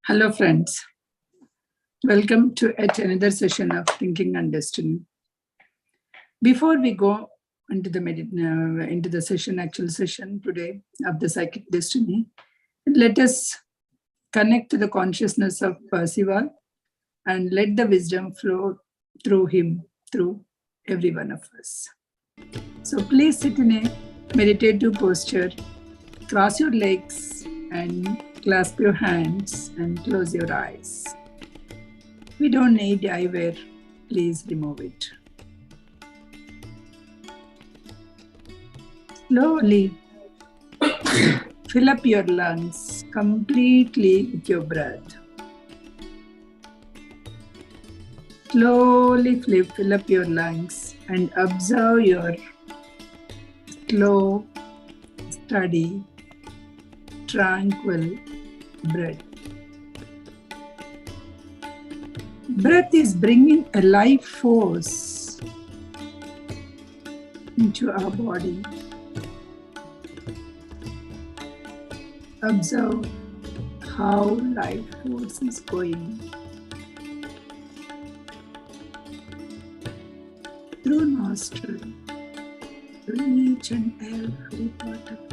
Hello friends, welcome to yet another session of Thinking and Destiny. Before we go into the actual session today of the Psychic Destiny, let us connect to the consciousness of Shiva and let the wisdom flow through him, through every one of us. So please sit in a meditative posture, cross your legs and clasp your hands and close your eyes. We don't need eyewear, please remove it. Slowly fill up your lungs completely with your breath. Slowly fill up your lungs and observe your slow, steady, tranquil breath. Breath is bringing a life force into our body. Observe how life force is going through nostril, through each and every part of it.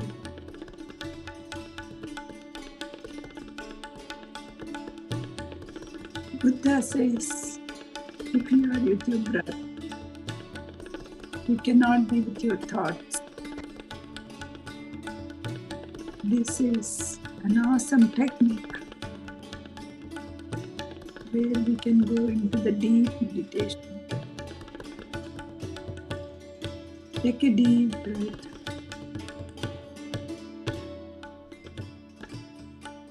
Buddha says, if you are with your breath, you cannot be with your thoughts. This is an awesome technique where we can go into the deep meditation. Take a deep breath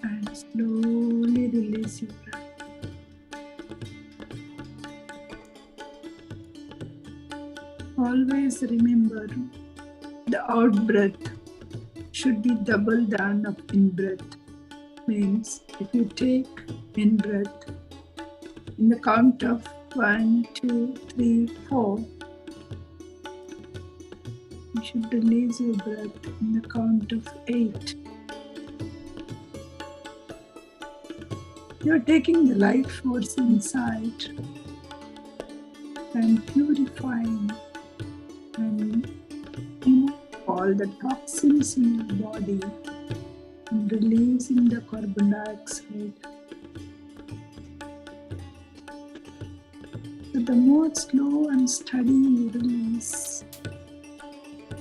and slowly release your breath. Always remember, the out breath should be double than of in breath. Means if you take in breath in the count of 1, 2, 3, 4, you should release your breath in the count of 8. You are taking the life force inside and purifying and remove all the toxins in your body and releasing the carbon dioxide. So the more slow and steady you release,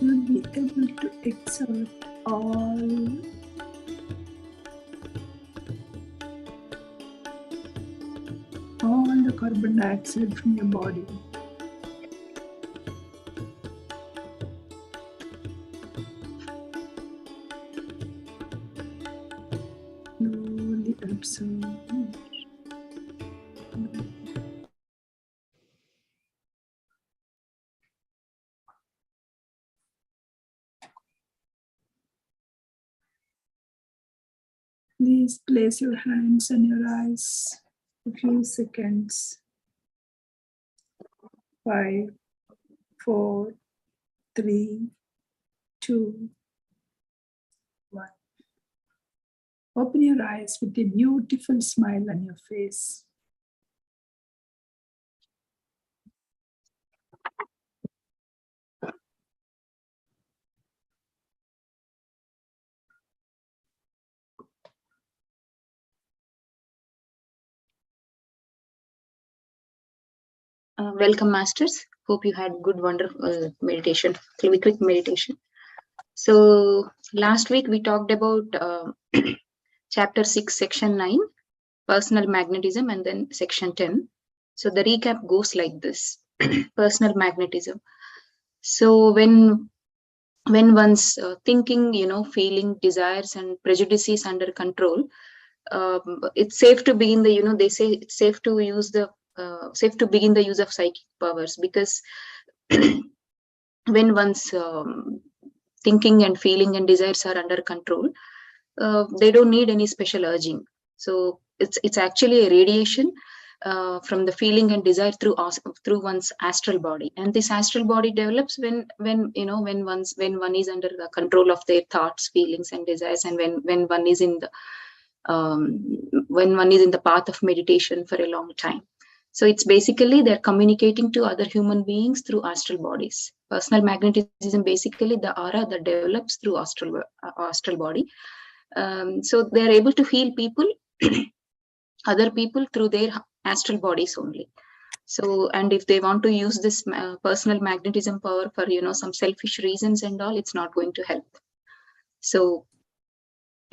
you will be able to exert all the carbon dioxide from your body. Slowly observe. Please place your hands on your eyes for a few seconds. 5, 4, 3, 2, 1. Open your eyes with a beautiful smile on your face. Welcome, masters. Hope you had good, wonderful meditation. Quick meditation. So last week we talked about chapter 6, section 9, personal magnetism, and then section 10. So the recap goes like this: personal magnetism. So when one's thinking, feeling, desires, and prejudices under control, it's safe to begin the, they say it's safe to use the safe to begin the use of psychic powers, because when one's thinking and feeling and desires are under control, they don't need any special urging. So it's actually a radiation from the feeling and desire through one's astral body, and this astral body develops when one is under the control of their thoughts, feelings, and desires, and when one is in the when one is in the path of meditation for a long time. So it's basically they're communicating to other human beings through astral bodies. Personal magnetism, basically the aura that develops through astral body. So they're able to heal people, other people through their astral bodies only. So, and if they want to use this personal magnetism power for, some selfish reasons and all, it's not going to help. So,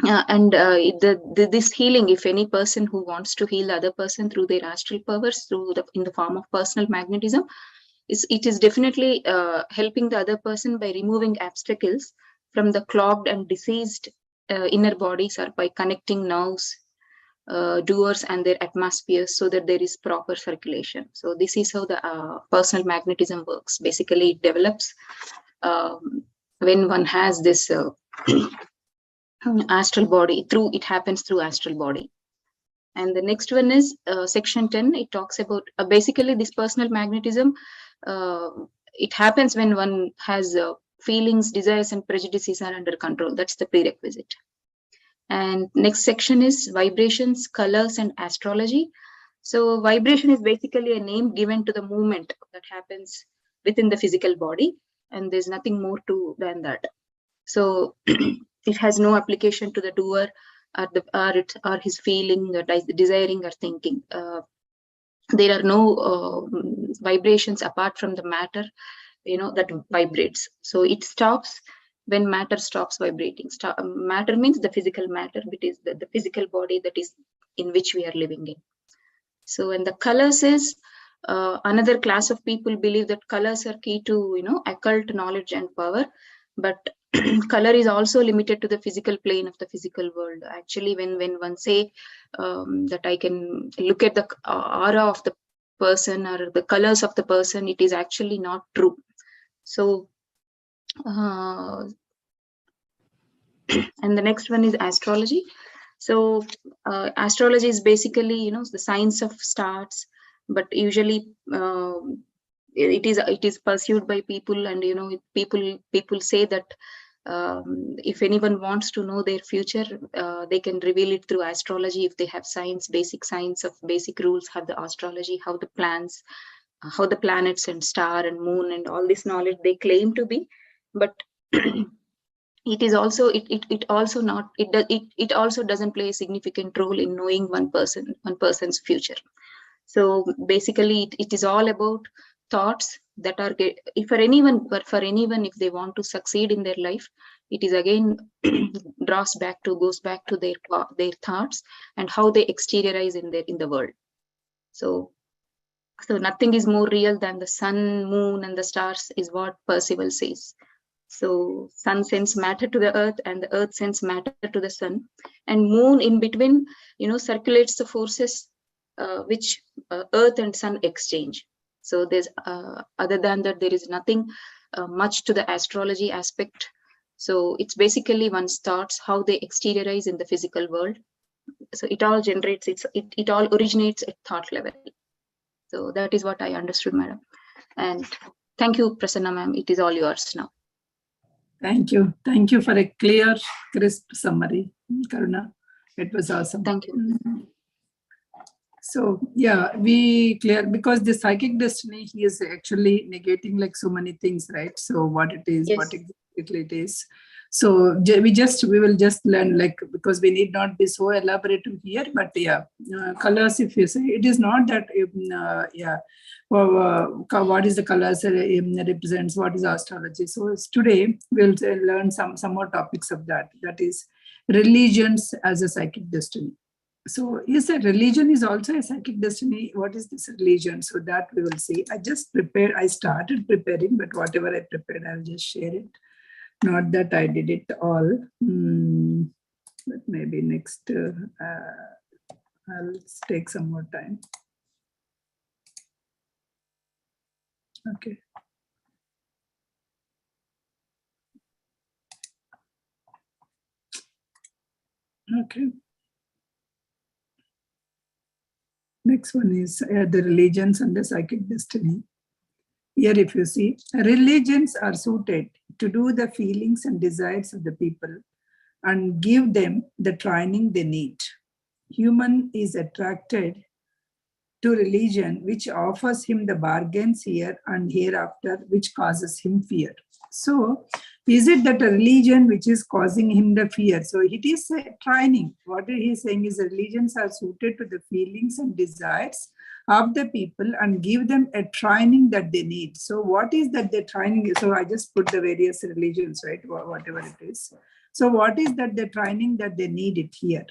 this healing, if any person who wants to heal the other person through their astral powers, in the form of personal magnetism, it is definitely helping the other person by removing obstacles from the clogged and diseased inner bodies, or by connecting nerves, doers and their atmospheres, so that there is proper circulation. So this is how the personal magnetism works. Basically, it develops when one has this astral body. It happens through astral body. And the next one is section 10. It talks about basically this personal magnetism. It happens when one has feelings, desires, and prejudices are under control. That's the prerequisite. And next section is vibrations, colors, and astrology. So vibration is basically a name given to the movement that happens within the physical body, and there's nothing more than that. So it has no application to the doer or his feeling, desiring, or thinking. There are no vibrations apart from the matter, that vibrates. So it stops when matter stops vibrating. Matter means the physical matter, which is the physical body that is in which we are living in. So, and the colors is another class of people believe that colors are key to, occult knowledge and power, but color is also limited to the physical plane of the physical world. Actually, when one say that I can look at the aura of the person or the colors of the person, it is actually not true. So, and the next one is astrology. So astrology is basically, the science of stars, but usually it is pursued by people, and people say that if anyone wants to know their future, they can reveal it through astrology. If they have science, basic science of basic rules, have the astrology, how the plans, how the planets and star and moon and all this knowledge they claim to be, but it is also it also doesn't play a significant role in knowing one person's future. So basically it is all about thoughts that are for anyone if they want to succeed in their life, it is again goes back to their thoughts and how they exteriorize in the world. So nothing is more real than the sun, moon, and the stars, is what Percival says. So sun sends matter to the earth, and the earth sends matter to the sun, and moon in between, circulates the forces which earth and sun exchange. So there's other than that, there is nothing much to the astrology aspect. So it's basically one's thoughts, how they exteriorize in the physical world. So it all generates, it all originates at thought level. So that is what I understood, madam. And thank you, Prasanna ma'am. It is all yours now. Thank you. Thank you for a clear, crisp summary, Karuna. It was awesome. Thank you. So yeah, we clear, because the psychic destiny, he is actually negating like so many things, right? So what it is, Yes. what exactly it is. So we will just learn, like, because we need not be so elaborative here, but yeah, colors, if you say, it is not that, what is the colors represents, what is astrology. So today we'll learn some more topics of that. That is religions as a psychic destiny. So is a religion is also a psychic destiny? What is this religion? So that we will see. I started preparing, but whatever I prepared, I'll just share it. Not that I did it all, but maybe next, I'll take some more time. Okay. Okay. Next one is the religions and the psychic destiny. Here, if you see, religions are suited to do the feelings and desires of the people and give them the training they need. human is attracted to religion which offers him the bargains here and hereafter, which causes him fear. So, is it that a religion which is causing him the fear? So, it is a training. What he is saying is religions are suited to the feelings and desires of the people and give them a training that they need. So, what is that the training? So, I just put the various religions, right? Whatever it is. So, what is that the training that they need it here?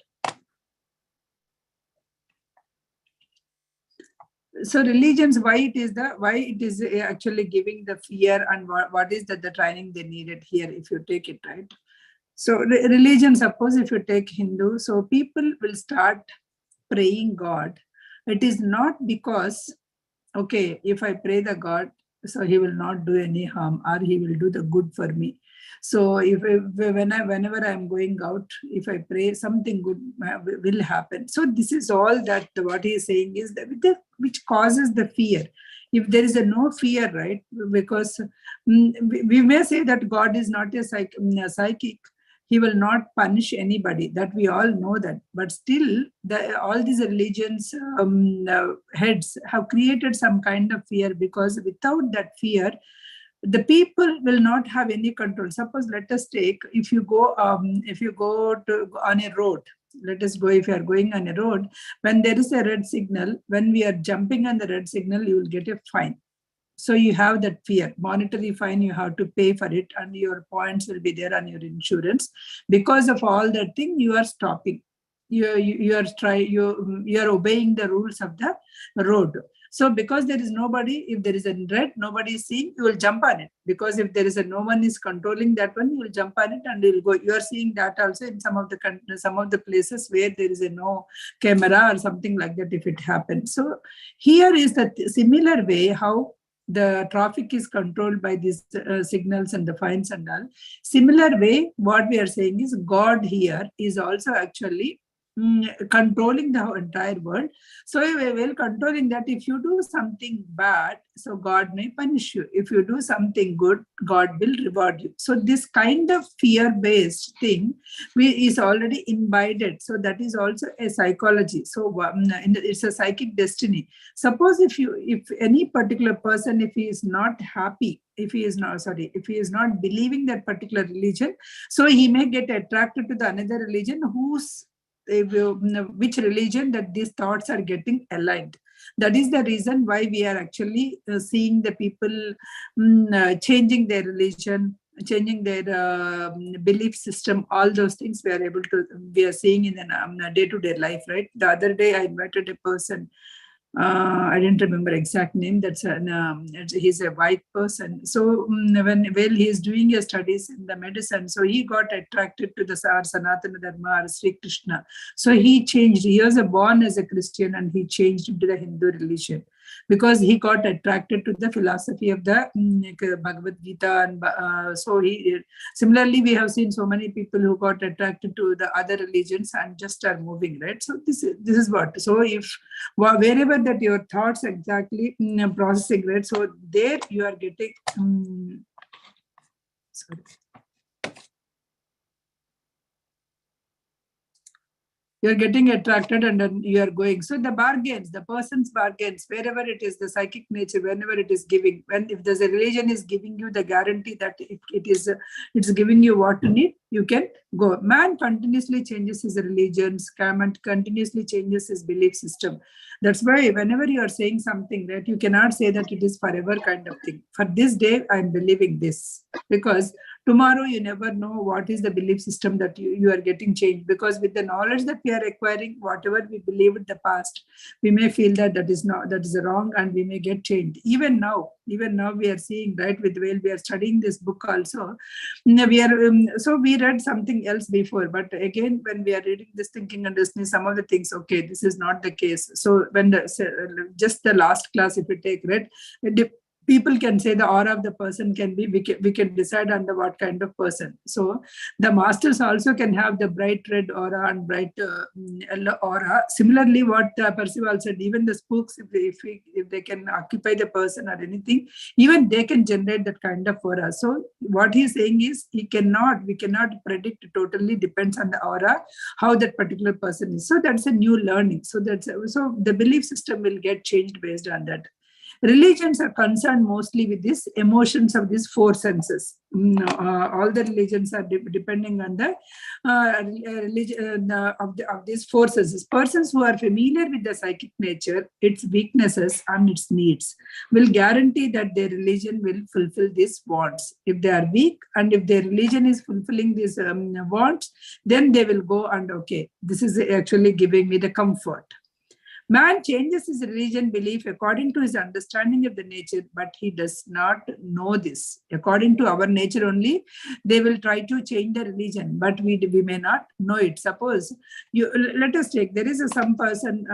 So religions, why it is actually giving the fear, and what is that the training they needed here, if you take it, right? So religion, suppose if you take Hindu, so people will start praying God. It is not because, okay, if I pray the God, so he will not do any harm, or he will do the good for me. So whenever I'm going out, if I pray, something good will happen. So this is all that what he is saying is that which causes the fear. If there is no fear, right? Because we may say that God is not a psychic. He will not punish anybody, that we all know that. But still, all these religions heads have created some kind of fear, because without that fear, the people will not have any control. Suppose, let us take, if you go to on a road, let us go, if you are going on a road, when there is a red signal, when we are jumping on the red signal, you will get a fine. So you have that fear, monetary fine, you have to pay for it, and your points will be there on your insurance. Because of all that thing, you are stopping. You are obeying the rules of the road. So because there is nobody, if there is a red, nobody is seeing, you will jump on it. Because if there is no one is controlling that one, you will jump on it and you will go. You are seeing that also in some of the places where there is no camera or something like that, if it happens. So here is the similar way how the traffic is controlled by these signals and the fines and all. Similar way, what we are saying is God here is also actually controlling the entire world. So while controlling that, if you do something bad, so God may punish you. If you do something good, God will reward you. So this kind of fear-based thing is already imbibed. So that is also a psychology. So it's a psychic destiny. Suppose if any particular person, if he is not happy, if he is not believing that particular religion, so he may get attracted to the another religion which religion that these thoughts are getting aligned. That is the reason why we are actually seeing the people changing their religion, changing their belief system. All those things we are seeing in a day-to-day life, right? The other day I invited a person. I didn't remember exact name. He's a white person. So while he is doing his studies in the medicine, so he got attracted to the Sanatana Dharma or Sri Krishna. So he changed. He was born as a Christian and he changed into the Hindu religion, because he got attracted to the philosophy of the Bhagavad Gita. And similarly, we have seen so many people who got attracted to the other religions and just are moving, right? So this is what. So if wherever that your thoughts exactly processing, right? So there you are getting. You're getting attracted and then you are going. So the bargains, the person's bargains, wherever it is, the psychic nature, whenever it is giving, if there's a religion is giving you the guarantee that it's giving you what you need, you can go. Man continuously changes his religions, continuously changes his belief system. That's why whenever you are saying something, that you cannot say that it is forever kind of thing. For this day, I'm believing this, because tomorrow you never know what is the belief system that you are getting changed. Because with the knowledge that we are acquiring, whatever we believed in the past, we may feel that is wrong, and we may get changed. Even now we are seeing, right, while we are studying this book also, so we read something else before, but again when we are reading this Thinking and Destiny, some of the things, okay, this is not the case. So when just the last class, if you take, right, people can say the aura of the person can be, we can decide under what kind of person. So the masters also can have the bright red aura and bright yellow aura. Similarly, what Percival said, even the spooks, if they can occupy the person or anything, even they can generate that kind of aura. So what he's saying is we cannot predict, totally depends on the aura, how that particular person is. So that's a new learning. So the belief system will get changed based on that. Religions are concerned mostly with these emotions of these four senses. All the religions are depending on the religion of these four senses. Persons who are familiar with the psychic nature, its weaknesses and its needs, will guarantee that their religion will fulfill these wants. If they are weak and if their religion is fulfilling these wants, then they will go and, okay, this is actually giving me the comfort. Man changes his religion belief according to his understanding of the nature, but he does not know this. According to our nature only, they will try to change the religion, but we may not know it. Suppose let us take, there is some person,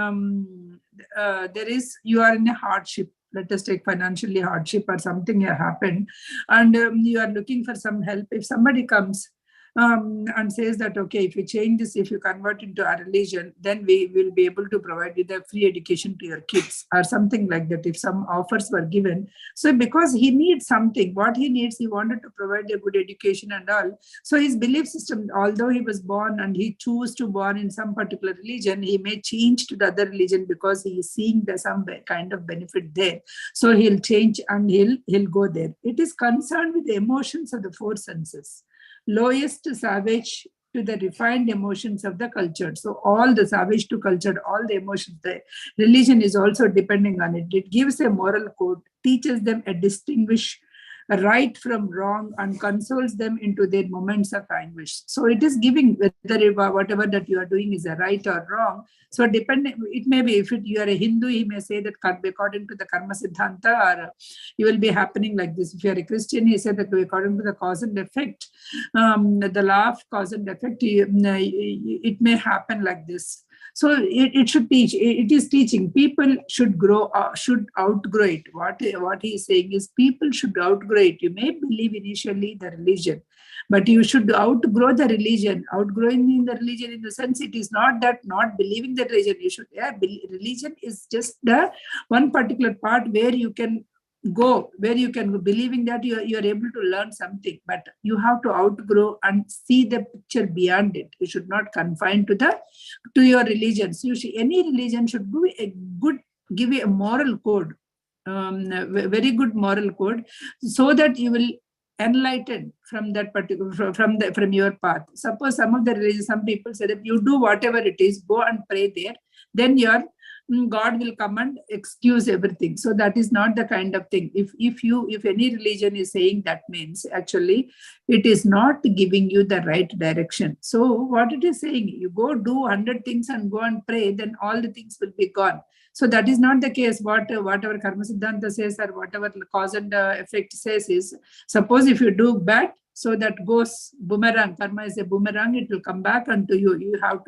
you are in a hardship. Let us take financially hardship or something happened, and you are looking for some help. If somebody comes and says that, okay, if you change this, if you convert into our religion, then we will be able to provide you the free education to your kids or something like that, if some offers were given. So because he needs something, what he needs, he wanted to provide a good education and all. So his belief system, although he was born and he chose to born in some particular religion, he may change to the other religion because he is seeing some kind of benefit there. So he'll change and he'll go there. It is concerned with the emotions of the four senses. Lowest savage to the refined emotions of the cultured. So all the savage to cultured, all the emotions, the religion is also depending on it. It gives a moral code, teaches them a distinguish right from wrong, and consoles them into their moments of anguish. So it is giving whether whatever that you are doing is a right or wrong. So depending, it may be, if you are a Hindu, he may say that according to the karma siddhanta, or you will be happening like this. If you are a Christian, he said that according to the cause and effect, the law of cause and effect, it may happen like this. So it should teach. It is teaching. People should should outgrow it. What he is saying is people should outgrow it. You may believe initially the religion, but you should outgrow the religion. Outgrowing in the religion in the sense, it is not that not believing the religion. You should, religion is just the one particular part where you can go, where you can go, believing that you are able to learn something, but you have to outgrow and see the picture beyond it. You should not confine to your religion. So any religion should give you a moral code, very good moral code, so that you will enlighten from that particular from your path. Suppose some of the religions, some people say that you do whatever it is, go and pray there, then God will come and excuse everything. So that is not the kind of thing. If any religion is saying that, means actually it is not giving you the right direction. So what it is saying, you go do 100 things and go and pray, then all the things will be gone. So that is not the case. Whatever karma siddhanta says, or whatever cause and effect says, is suppose if you do bad, so that goes boomerang. Karma is a boomerang. It will come back unto you. You have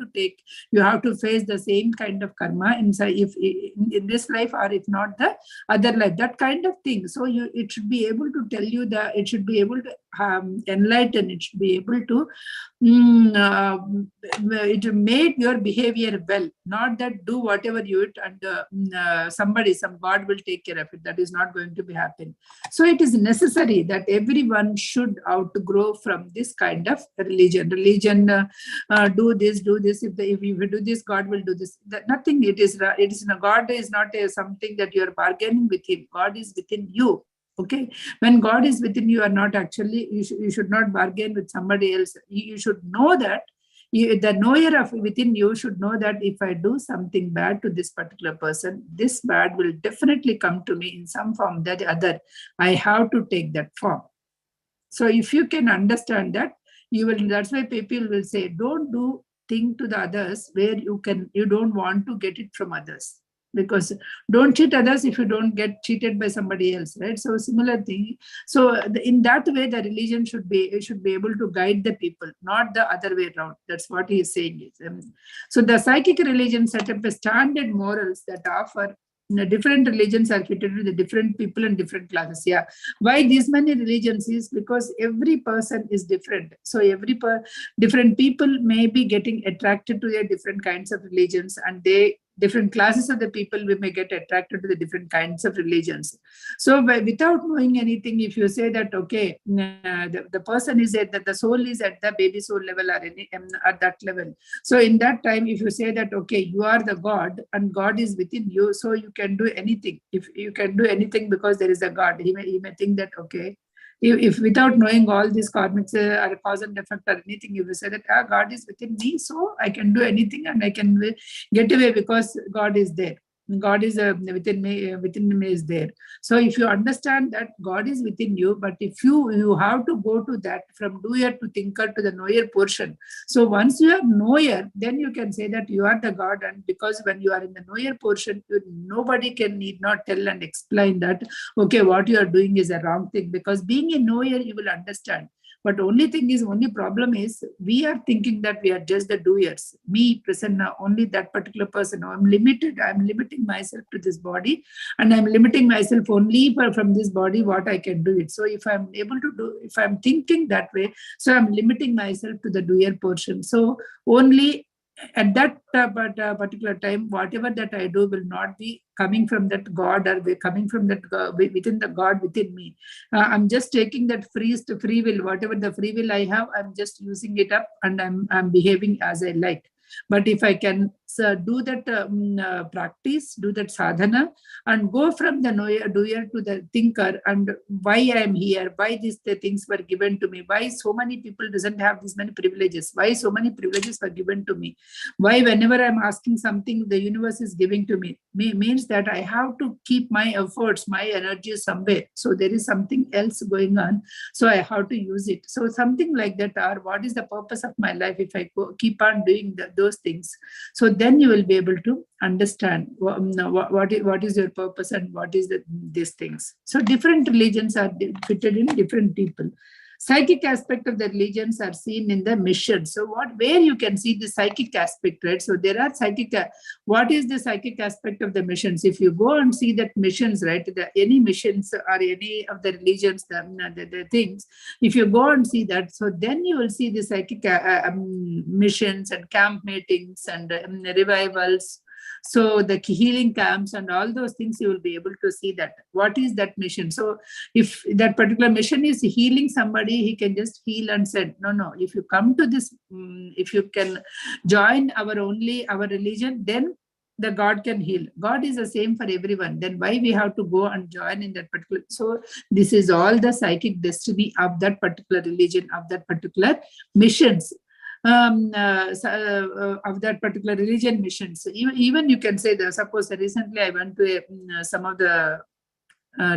to face the same kind of karma inside, if in this life, or if not the other life, that kind of thing. So it should be able to tell you that, it should be able to enlighten. It should be able to it made your behavior well, not that do whatever you it and some God will take care of it. That is not going to be happen. So it is necessary that everyone should outgrow from this kind of religion. Do this. If you do this, God will do this. Nothing. God is not something that you are bargaining with him. God is within you. Okay, when God is within you, are not actually, you should not bargain with somebody else. You should know that the knower of within you should know that if I do something bad to this particular person, this bad will definitely come to me in some form that other. I have to take that form. So if you can understand that, you will. That's why people will say, don't do thing to the others where you don't want to get it from others. Because don't cheat others if you don't get cheated by somebody else, right? So similar thing. So in that way, the religion should be able to guide the people, not the other way around. That's what he is saying. So the psychic religion set up a standard morals that offer different religions are fitted with the different people and different classes. Yeah. Why these many religions is because every person is different. So different people may be getting attracted to their different kinds of religions, and different classes of the people we may get attracted to the different kinds of religions. So without knowing anything, if you say that, okay, the person is that the soul is at the baby soul level or at that level. So in that time, if you say that, okay, you are the God and God is within you, so you can do anything. If you can do anything because there is a God, he may think that, okay, if without knowing all these karmics or cause and effect or anything, if you say that God is within me, so I can do anything and I can get away because God is there. God is within me is there. So if you understand that God is within you, but if you have to go to that from doer to thinker to the knower portion. So once you are knower, then you can say that you are the God. And because when you are in the knower portion, nobody need not tell and explain that, okay, what you are doing is a wrong thing. Because being a knower, you will understand. But only problem is we are thinking that we are just the doers. Me, Prasanna, only that particular person. I'm limited. I'm limiting myself to this body, and I'm limiting myself only from this body what I can do it. So if I'm able to do, if I'm thinking that way, so I'm limiting myself to the doer portion. So only at that particular time, whatever that I do will not be coming from that God or coming from that within the God within me. I'm just taking that free will, whatever the free will I have, I'm just using it up and I'm behaving as I like. But if I can do that practice, do that sadhana, and go from the doer to the thinker, and why I am here, why the things were given to me, why so many people doesn't have these many privileges, why so many privileges were given to me, why whenever I'm asking something, the universe is giving to me, means that I have to keep my efforts, my energy somewhere. So there is something else going on. So I have to use it. So something like that, or what is the purpose of my life if I keep on doing those things. So then you will be able to understand what is your purpose and what is these things. So different religions are fitted in different people. Psychic aspect of the religions are seen in the mission. So where you can see the psychic aspect, right? So there are psychic, what is the psychic aspect of the missions? If you go and see that missions, right? Any missions or any of the religions, the things, if you go and see that, so then you will see the psychic missions and camp meetings and revivals. So the healing camps and all those things, you will be able to see that. What is that mission? So if that particular mission is healing somebody, he can just heal and say, no, if you come to this, if you can join our religion, then the God can heal. God is the same for everyone. Then why we have to go and join in that particular? So this is all the psychic destiny of that particular religion, of that particular missions. Of that particular religion mission. So even you can say that, suppose recently I went to some of the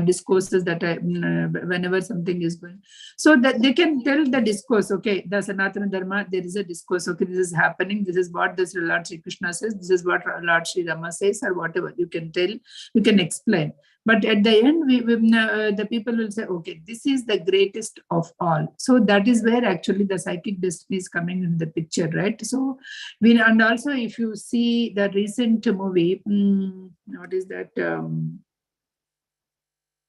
discourses that whenever something is going, so that they can tell the discourse, okay, the Sanatana Dharma, there is a discourse, okay, this is happening, this is what this Lord Sri Krishna says, this is what Lord Sri Rama says, or whatever, you can tell, you can explain. But at the end, the people will say, okay, this is the greatest of all. So that is where actually the psychic destiny is coming in the picture, right? So and also if you see the recent movie, what is that?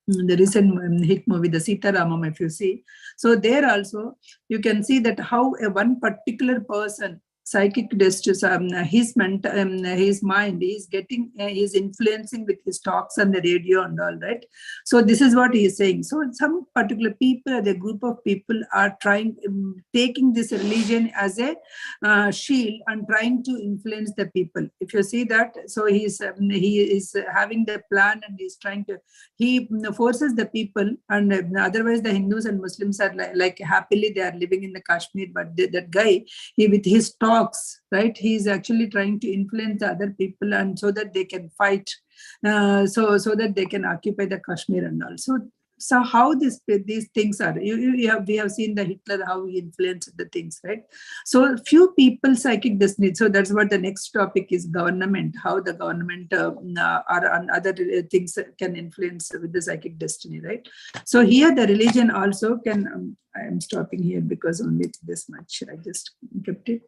The recent hit movie, the Sita Ramam, if you see. So there also, you can see that how one particular person, psychic destiny, his mind is getting, is influencing with his talks on the radio and all, right? So this is what he is saying. So some particular people, the group of people are trying, taking this religion as a shield and trying to influence the people. If you see that, so he is having the plan and he's trying to, he forces the people, and otherwise the Hindus and Muslims are like happily they are living in the Kashmir, but that guy, he with his talks, right, he is actually trying to influence the other people, and so that they can fight, so that they can occupy the Kashmir and all. So how these things are, we have seen the Hitler, how he influenced the things, right? So few people psychic destiny. So that's what the next topic is, government, how the government or other things can influence with the psychic destiny, right? So here the religion also can, I am stopping here because only this much, I just kept it.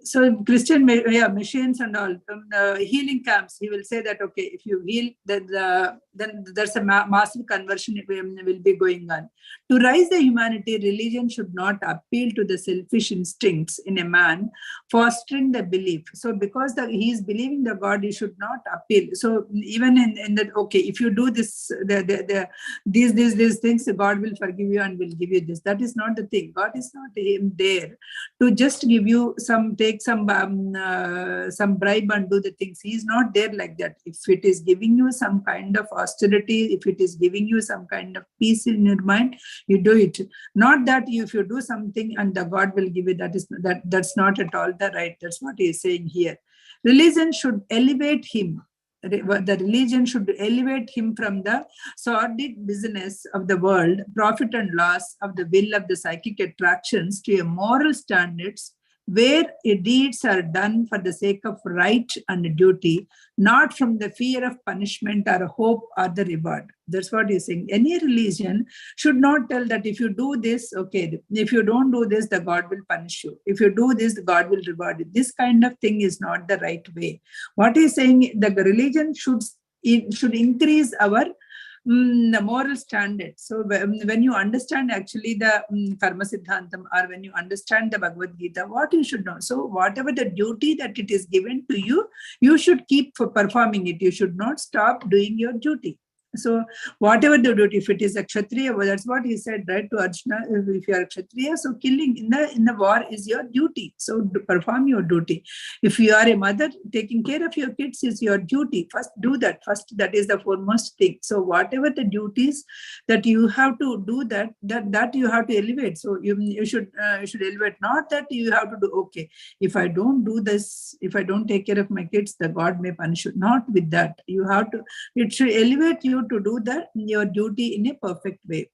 So Christian, machines and all, healing camps, he will say that, okay, if you heal, then there's a massive conversion will be going on. To rise the humanity, religion should not appeal to the selfish instincts in a man, fostering the belief. So because he is believing the God, he should not appeal. So even in that, okay, if you do this, these things, God will forgive you and will give you this. That is not the thing. God is not there to just give you take some bribe and do the things. He is not there like that. If it is giving you some kind of austerity, if it is giving you some kind of peace in your mind, you do it. Not that if you do something and the God will give you, that's not at all the right. That's what he is saying here. Religion should elevate him. The religion should elevate him from the sordid business of the world, profit and loss of the will of the psychic attractions, to a moral standards where deeds are done for the sake of right and duty, not from the fear of punishment or hope or the reward. That's what he's saying. Any religion should not tell that if you do this, okay, if you don't do this, the God will punish you. If you do this, the God will reward you. This kind of thing is not the right way. What he's saying, the religion should increase our the moral standard. So when you understand actually the Karma Siddhantam, or when you understand the Bhagavad Gita, what you should know. So whatever the duty that it is given to you, you should keep performing it. You should not stop doing your duty. So whatever the duty, if it is a Kshatriya, well, that's what he said, right, to Arjuna. If you are a Kshatriya, so killing in the war is your duty. So perform your duty. If you are a mother, taking care of your kids is your duty. First do that. First, that is the foremost thing. So whatever the duties that you have to do, that you have to elevate. So you should elevate. Not that you have to do, okay, if I don't do this, if I don't take care of my kids, the God may punish you. Not with that. You have to. It should elevate you to do your duty in a perfect way.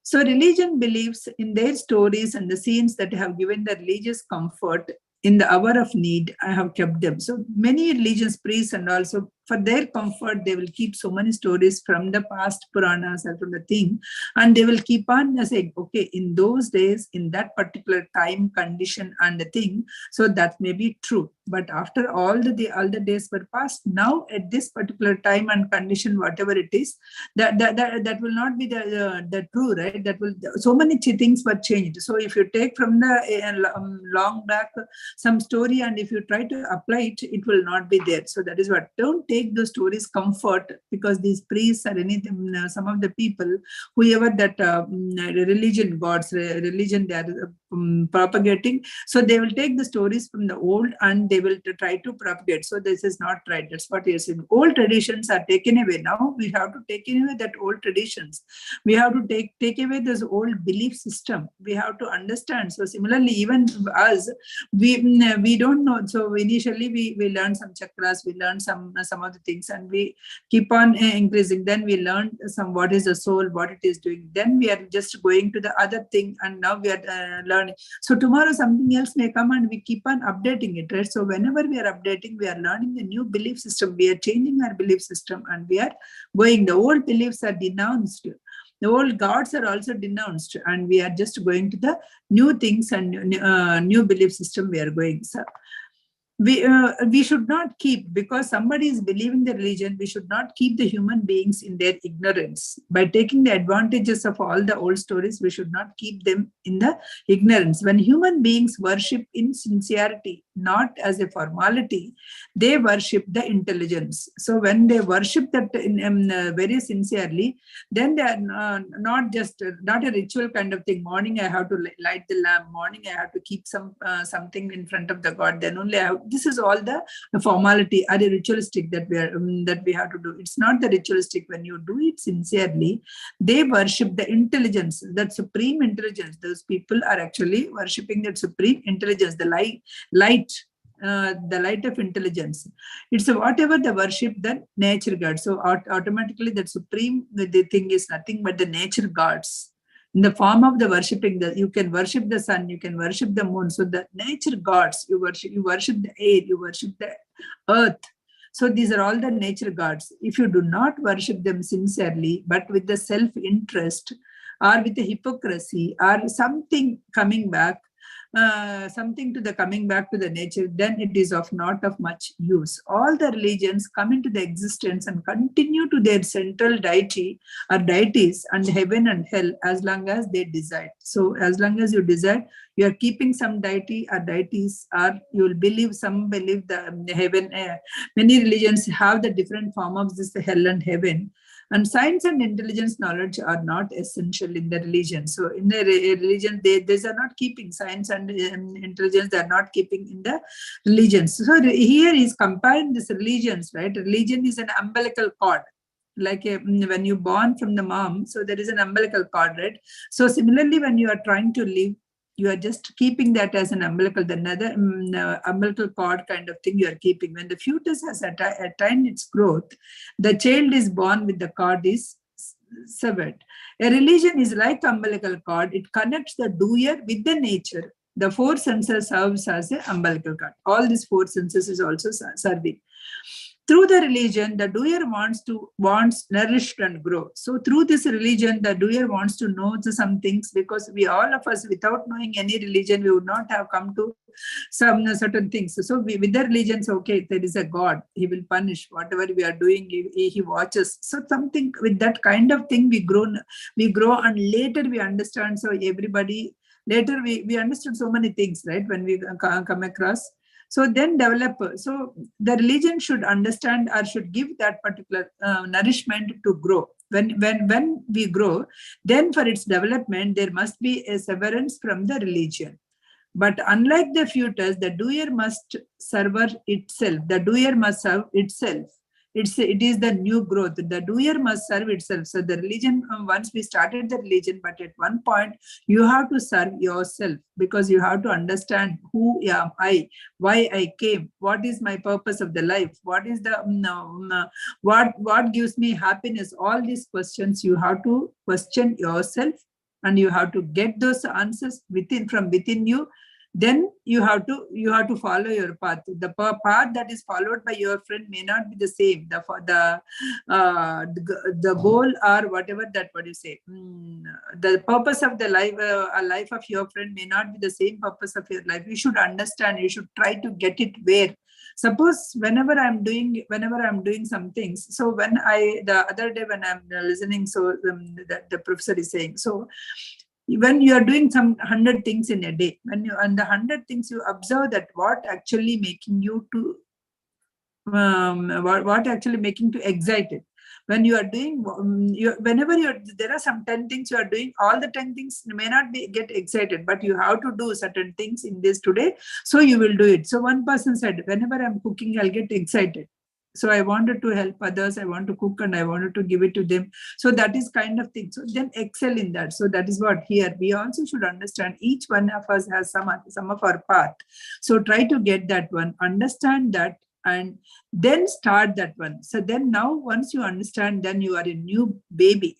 So religion believes in their stories and the scenes that have given the religious comfort in the hour of need. I have kept them. So many religious priests, and also for their comfort, they will keep so many stories from the past Puranas or from the thing, and they will keep on saying, okay, in those days, in that particular time, condition, and the thing, so that may be true. But after all the days were passed, now at this particular time and condition, whatever it is, that will not be the true, right? That will, so many things were changed. So if you take from the long back some story, and if you try to apply it, it will not be there. So that is what. Don't take those stories comfort, because these priests or anything, some of the people, whoever that religion they are propagating, so they will take the stories from the old and they will try to propagate. So this is not right. That's what you're saying. Old traditions are taken away. Now we have to take away that old traditions. We have to take away this old belief system. We have to understand. So similarly, even us, we don't know. So initially we learn some chakras, we learn some of the things, and we keep on increasing. Then we learn some what is the soul, what it is doing. Then we are just going to the other thing, and now we are learning. So tomorrow something else may come, and we keep on updating it, right? So whenever we are updating, we are learning the new belief system. We are changing our belief system, and we are going. The old beliefs are denounced. The old gods are also denounced, and we are just going to the new things and new belief system we are going. So we should not keep, because somebody is believing the religion, we should not keep the human beings in their ignorance. By taking the advantages of all the old stories, we should not keep them in the ignorance. When human beings worship in sincerity, not as a formality, they worship the intelligence. So when they worship that very sincerely, then they are not a ritual kind of thing. Morning I have to light the lamp, morning I have to keep something in front of the God, then only I have. This is all the formality or the ritualistic that we have to do. It's not the ritualistic. When you do it sincerely, they worship the intelligence, that supreme intelligence. Those people are actually worshipping that supreme intelligence, the light of intelligence. It's whatever the worship, the nature God. So automatically that supreme, the thing is nothing but the nature gods. In the form of the worshipping, you can worship the sun, you can worship the moon. So the nature gods, you worship the air, you worship the earth. So these are all the nature gods. If you do not worship them sincerely, but with the self-interest or with the hypocrisy or something coming back, something to the coming back to the nature, then it is of not of much use. All the religions come into the existence and continue to their central deity or deities and heaven and hell as long as they decide. So as long as you decide, you are keeping some deity or deities, or you will believe, some believe the heaven. Many religions have the different form of this hell and heaven. And science and intelligence knowledge are not essential in the religion. So in the religion, these are not keeping science and intelligence, they are not keeping in the religions. So here is comparing these religions, right? Religion is an umbilical cord. Like when you born from the mom, so there is an umbilical cord, right? So similarly, when you are trying to live, you are just keeping that as an umbilical, another umbilical cord kind of thing you are keeping. When the fetus has attained its growth, the child is born with the cord is severed. A religion is like umbilical cord. It connects the doer with the nature. The four senses serves as an umbilical cord. All these four senses is also serving. Through the religion, the doer wants nourished and grow. So through this religion, the doer wants to know some things, because we all of us, without knowing any religion, we would not have come to some certain things. So with the religions, okay, there is a God, he will punish whatever we are doing, he watches. So something with that kind of thing, we grow, and later we understand. So everybody, later we understood so many things, right? When we come across. So then develop. So the religion should understand or should give that particular nourishment to grow. When we grow, then for its development, there must be a severance from the religion. But unlike the fetus, the doer must serve itself. The doer must serve itself. It is the new growth. The doer must serve itself. So the religion, once we started the religion, but at one point you have to serve yourself, because you have to understand who am I, why I came, what is my purpose of the life, what is the what gives me happiness. All these questions you have to question yourself, and you have to get those answers from within you. Then you have to follow your path. The path that is followed by your friend may not be the same. The goal or whatever that what you say, the purpose of the life, a life of your friend may not be the same purpose of your life. You should understand. You should try to get it where. Suppose whenever I'm doing some things. So the other day when I'm listening, so the professor is saying, so when you are doing some 100 things in a day, and the 100 things you observe that what actually making you to what actually making to excited. When you are doing, there are some 10 things you are doing, all the 10 things may not get excited, but you have to do certain things in this today, so you will do it. So one person said, whenever I'm cooking, I'll get excited. So I wanted to help others, I want to cook, and I wanted to give it to them. So that is kind of thing. So then excel in that. So that is what here we also should understand. Each one of us has some of our path. So try to get that one, understand that, and then start that one. So then now once you understand, then you are a new baby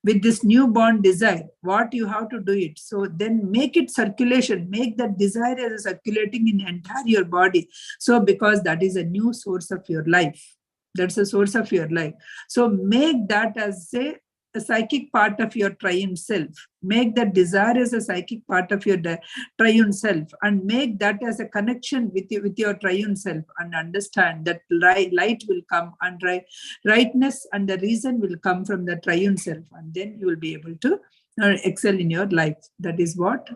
with this newborn desire. What you have to do it. So then make it circulation, make that desire as circulating in entire your body. So because that is a new source of your life. That's a source of your life. So make that as a psychic part of your triune self. Make that desire as a psychic part of your triune self, and make that as a connection with your triune self, and understand that light will come, and rightness and the reason will come from the triune self, and then you will be able to excel in your life. That is what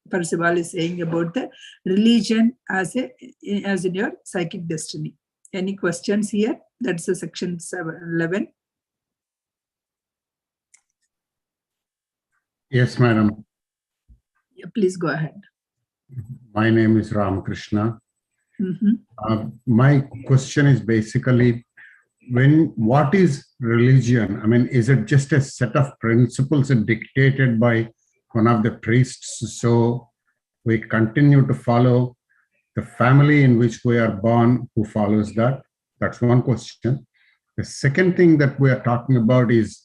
Parsival is saying about the religion as in your psychic destiny. Any questions here? That's a section 11. Yes, madam. Yeah, please go ahead. My name is Ramakrishna. Mm-hmm. My question is basically, what is religion? I mean, is it just a set of principles dictated by one of the priests? So we continue to follow the family in which we are born, who follows that? That's one question. The second thing that we are talking about is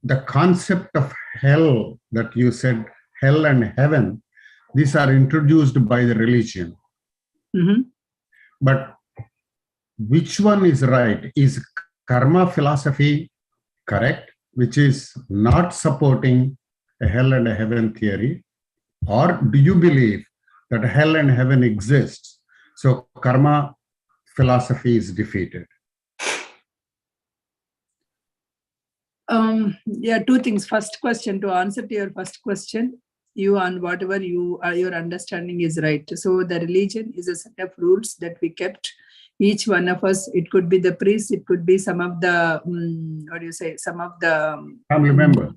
the concept of hell that you said, hell and heaven, these are introduced by the religion. Mm-hmm. But which one is right? Is karma philosophy correct, which is not supporting a hell and a heaven theory? Or do you believe that hell and heaven exists? So karma philosophy is defeated. Yeah, two things. First question, to answer to your first question, you and whatever you are, your understanding is right. So the religion is a set of rules that we kept. Each one of us, it could be the priest, it could be some of the, some of the Family member.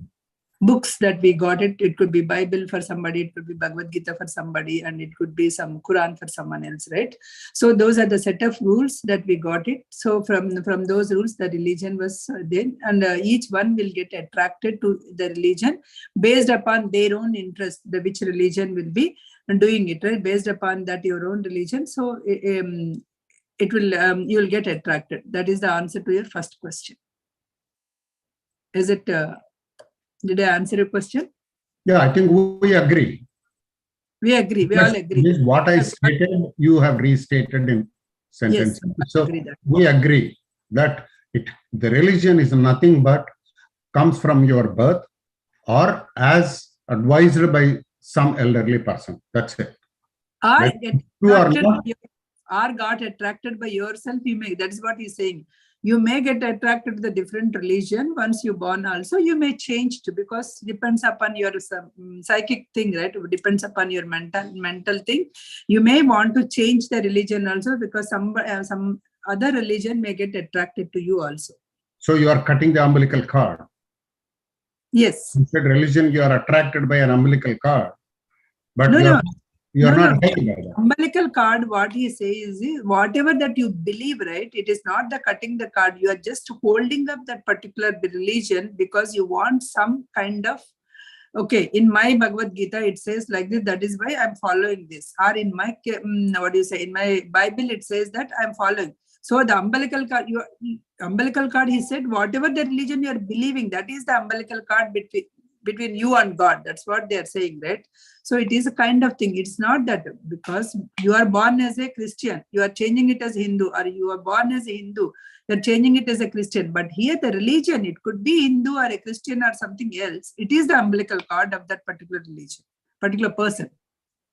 Books that we got it. It could be Bible for somebody, it could be Bhagavad Gita for somebody, and it could be some Quran for someone else, right? So those are the set of rules that we got it. So from those rules, the religion was there, and each one will get attracted to the religion based upon their own interest, which religion will be doing it, right? Based upon that, your own religion. So it will, you will get attracted. That is the answer to your first question. Is it... did I answer your question? Yeah, I think we agree. We agree. We all agree. This is what I stated, you have restated in sentences. Yes, so agree that. we agree that the religion is nothing but comes from your birth or as advised by some elderly person. That's it. Or got attracted by yourself. You may. That is what he's saying. You may get attracted to the different religion once you're born. Also, you may change too, because depends upon your psychic thing, right? It depends upon your mental thing. You may want to change the religion also, because some other religion may get attracted to you also. So you are cutting the umbilical cord. Yes. Instead, religion, you are attracted by an umbilical cord, but you are not happy by that. Umbilical cord, what he says is, whatever that you believe, right? It is not the cutting the cord. You are just holding up that particular religion because you want some kind of, okay, in my Bhagavad Gita, it says like this, that is why I'm following this. Or in my, in my Bible, it says that I'm following. So the umbilical cord, he said, whatever the religion you are believing, that is the umbilical cord between you and God. That's what they are saying, right? So it is a kind of thing. It's not that because you are born as a Christian, you are changing it as Hindu, or you are born as a Hindu, you're changing it as a Christian. But here the religion, it could be Hindu or a Christian or something else. It is the umbilical cord of that particular religion, particular person.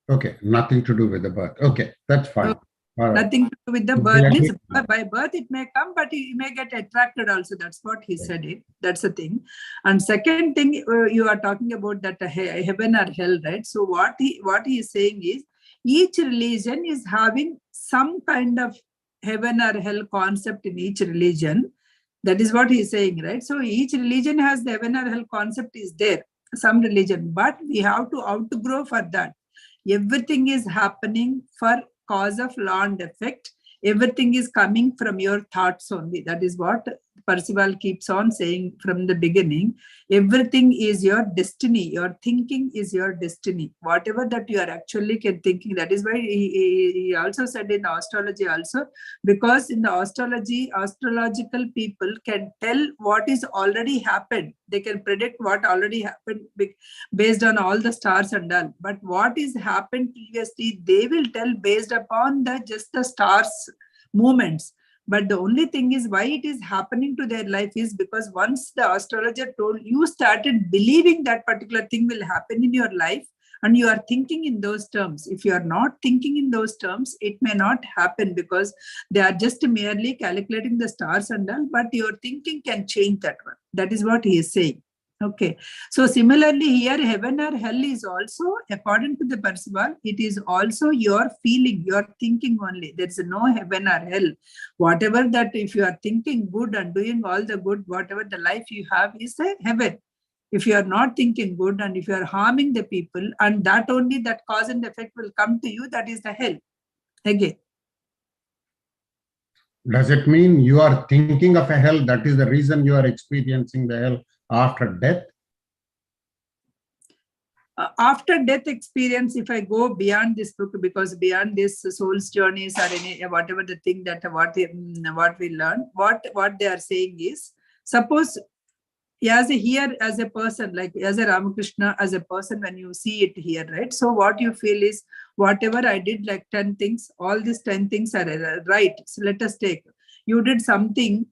Okay, nothing to do with the birth. Okay, that's fine. So, nothing to do with the birth. Means by birth it may come, but you may get attracted also. That's what he said. That's the thing. And second thing, you are talking about that heaven or hell, right? So what he is saying is, each religion is having some kind of heaven or hell concept in each religion. That is what he is saying, right? So each religion has the heaven or hell concept is there, some religion, but we have to outgrow for that. Everything is happening for cause of law and effect. Everything is coming from your thoughts only. That is what Percival keeps on saying from the beginning. Everything is your destiny. Your thinking is your destiny. Whatever that you are actually thinking. That is why he also said in astrology also, because in the astrology, astrological people can tell what is already happened. They can predict what already happened based on all the stars and all. But what is happened previously, they will tell based upon just the stars movements. But the only thing is why it is happening to their life is because once the astrologer told you, started believing that particular thing will happen in your life, and you are thinking in those terms. If you are not thinking in those terms, it may not happen, because they are just merely calculating the stars and all, but your thinking can change that one. That is what he is saying. Okay. So similarly here, heaven or hell is also, according to the Percival, it is also your feeling, your thinking only. There is no heaven or hell. Whatever that, if you are thinking good and doing all the good, whatever the life you have is a heaven. If you are not thinking good and if you are harming the people, and that only, that cause and effect will come to you, that is the hell. Again. Does it mean you are thinking of a hell? That is the reason you are experiencing the hell after death? After death experience, if I go beyond this book, because beyond this soul's journeys or any whatever the thing that what we learn, what they are saying is, suppose as a person, like as a Ramakrishna, as a person, when you see it here, right? So what you feel is, whatever I did, like 10 things, all these 10 things are right. So let us take, you did something,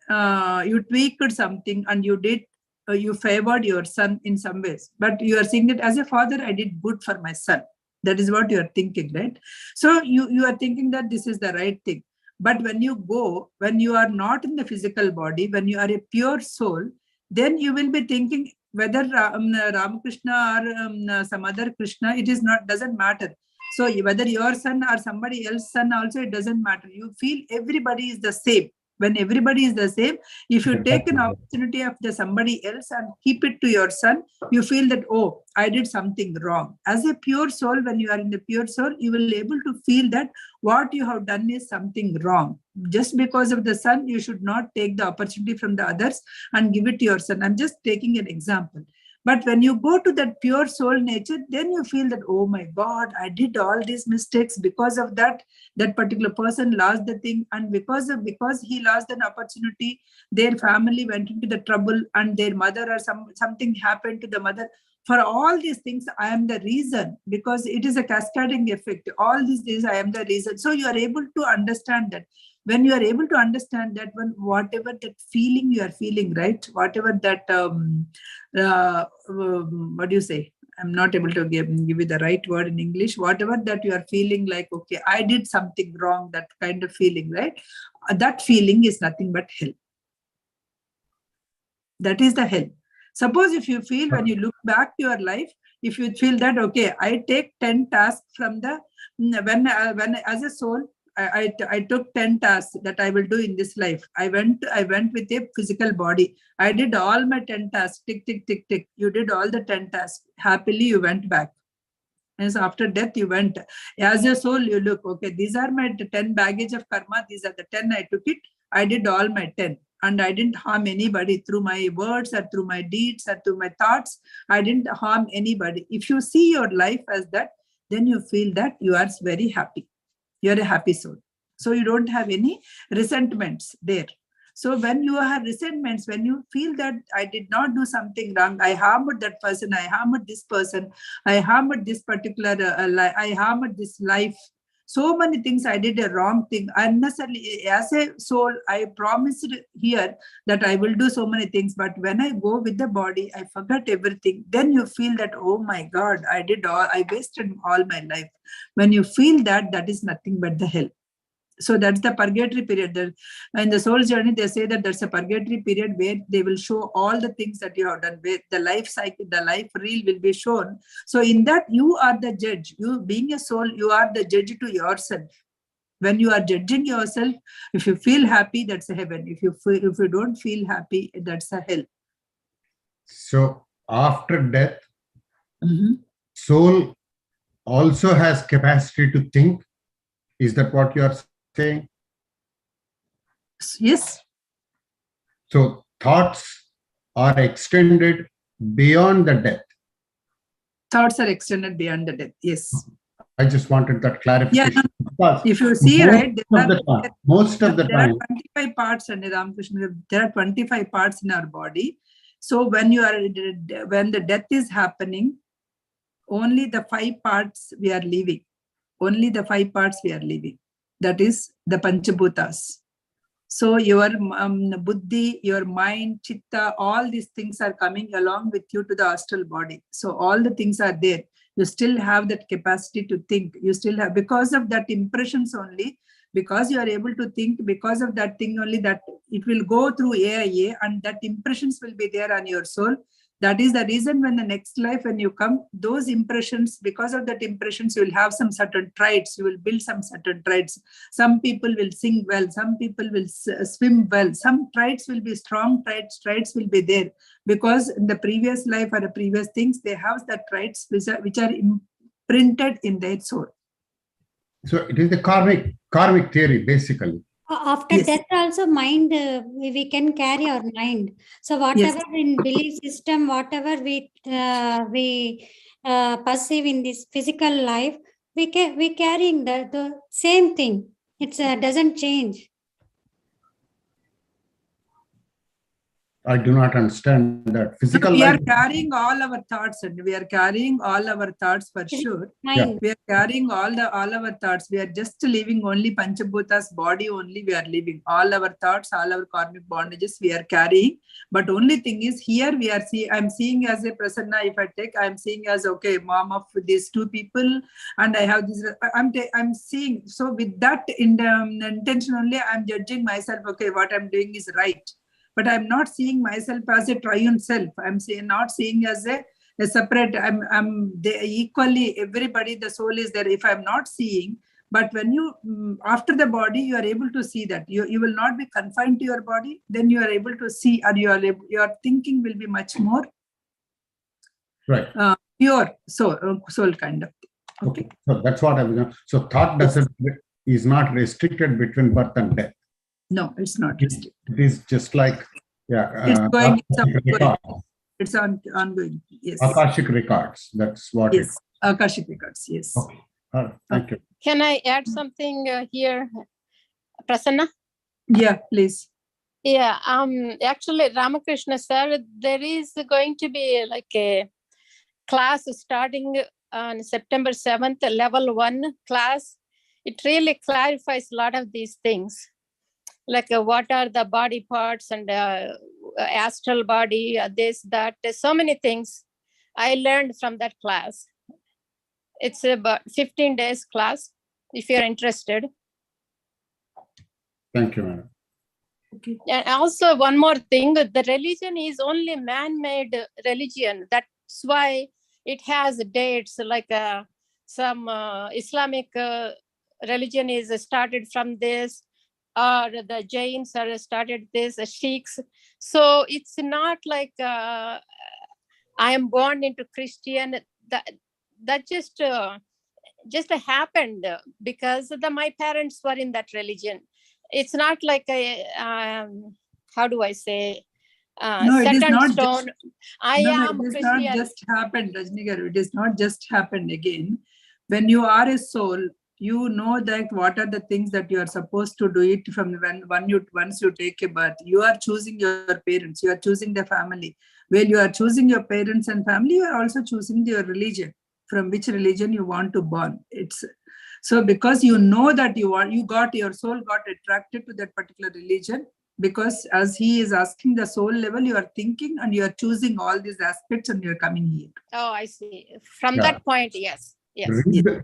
you tweaked something and you did you favored your son in some ways, but you are saying that as a father, I did good for my son. That is what you are thinking, right? So you are thinking that this is the right thing. But when you are not in the physical body, when you are a pure soul, then you will be thinking whether Ramakrishna or some other Krishna, it is not, doesn't matter. So whether your son or somebody else's son also, it doesn't matter. You feel everybody is the same. When everybody is the same, if you take an opportunity of the somebody else and keep it to your son, you feel that, oh, I did something wrong. As a pure soul, when you are in the pure soul, you will be able to feel that what you have done is something wrong. Just because of the son, you should not take the opportunity from the others and give it to your son. I'm just taking an example. But when you go to that pure soul nature, then you feel that, oh my God, I did all these mistakes. Because of that particular person lost the thing. And because he lost an opportunity, their family went into the trouble, and their mother or something happened to the mother. For all these things, I am the reason, because it is a cascading effect. All these days, I am the reason. So you are able to understand that. When you are able to understand that, when whatever that feeling you are feeling, right? Whatever that, what do you say? I'm not able to give you the right word in English. Whatever that you are feeling like, okay, I did something wrong, that kind of feeling, right? That feeling is nothing but hell. That is the hell. Suppose if you feel, when you look back to your life, if you feel that, okay, I take 10 tasks from the, when as a soul, I took 10 tasks that I will do in this life. I went with a physical body. I did all my 10 tasks. Tick, tick, tick, tick. You did all the 10 tasks. Happily, you went back. And so after death, you went. As your soul, you look, okay, these are my 10 baggage of karma. These are the 10. I took it. I did all my 10. And I didn't harm anybody through my words or through my deeds or through my thoughts. I didn't harm anybody. If you see your life as that, then you feel that you are very happy. You're a happy soul. So you don't have any resentments there. So when you have resentments, when you feel that I did not do something wrong, I harmed that person, I harmed this person, I harmed this particular, I harmed this life. So many things I did a wrong thing. Unnecessarily, as a soul, I promised here that I will do so many things. But when I go with the body, I forgot everything. Then you feel that, oh my God, I wasted all my life. When you feel that, that is nothing but the hell. So that's the purgatory period. In the soul journey, they say that there's a purgatory period where they will show all the things that you have done, where the life cycle, the life reel will be shown. So in that, you are the judge. You being a soul, you are the judge to yourself. When you are judging yourself, if you feel happy, that's a heaven. If you don't feel happy, that's a hell. So after death, soul also has capacity to think. Is that what you are saying? Yes. So thoughts are extended beyond the death. Thoughts are extended beyond the death. Yes. I just wanted that clarification. Yeah. If you see, right, most of the time, there are 25 parts, and Ramakrishna, there are 25 parts in our body. So when the death is happening, only the 5 parts we are leaving. Only the 5 parts we are leaving. That is the Panchabhutas. So your buddhi, your mind, chitta, all these things are coming along with you to the astral body. So all the things are there. You still have that capacity to think. You still have, because of that impressions only, because you are able to think, because of that thing only, that it will go through AIA, and that impressions will be there on your soul. That is the reason when the next life, when you come, those impressions, because of that impressions, you will have some certain traits. You will build some certain traits. Some people will sing well. Some people will swim well. Some traits will be strong traits. Traits will be there because in the previous life or the previous things, they have the traits which are imprinted in their soul. So it is the karmic theory, basically. After death also, mind, we can carry our mind. So whatever in belief system, whatever we perceive in this physical life, we carrying the same thing. It doesn't change. I do not understand that. Physical We life. are carrying all our thoughts, and we are carrying all our thoughts for sure. Mind. We are carrying all our thoughts. We are just leaving only Panchabhuta's body only. We are leaving all our thoughts, all our karmic bondages we are carrying. But only thing is here we are I'm seeing as a Prasanna. If I take, I'm seeing as okay, mom of these two people, and I have this. I'm seeing. So with that in the intention only, I'm judging myself. Okay, what I'm doing is right. But I'm not seeing myself as a triune self. I'm not seeing as a separate. Equally, everybody, the soul is there. If I'm not seeing, but when you, after the body, you are able to see that. You will not be confined to your body. Then you are able to see, or your thinking will be much more Right. Pure soul kind of thing. Okay. So that's what I was. So thought is not restricted between birth and death. No, it's not restricted. It is just like, It's going. It's ongoing. Yes. Akashic records. That's what. Yes. Akashic records. Yes. Okay. All right. Thank you. Can I add something here, Prasanna? Yeah, please. Yeah. Actually, Ramakrishna sir, there is going to be like a class starting on September 7th, level 1 class. It really clarifies a lot of these things. Like what are the body parts and astral body, this, that, so many things I learned from that class. It's about 15 days class, if you're interested. Thank you, madam. Okay. And also one more thing, the religion is only man-made religion. That's why it has dates like some Islamic religion is started from this, or the Jains are started this, Sikhs. So it's not like I am born into Christian. That just happened because my parents were in that religion. It's not like a how do I say No, it is set in not stone. it is not just happened, Rajni garu. It is not just happened again. When you are a soul, you know that what are the things that you are supposed to do it from once you take a birth. You are choosing your parents, you are choosing the family. While you are choosing your parents and family, you are also choosing your religion, from which religion you want to born. It's so because you know that your soul got attracted to that particular religion, because as he is asking the soul level, you are thinking and you are choosing all these aspects and you are coming here. Oh, I see. From that point, yes. Yes.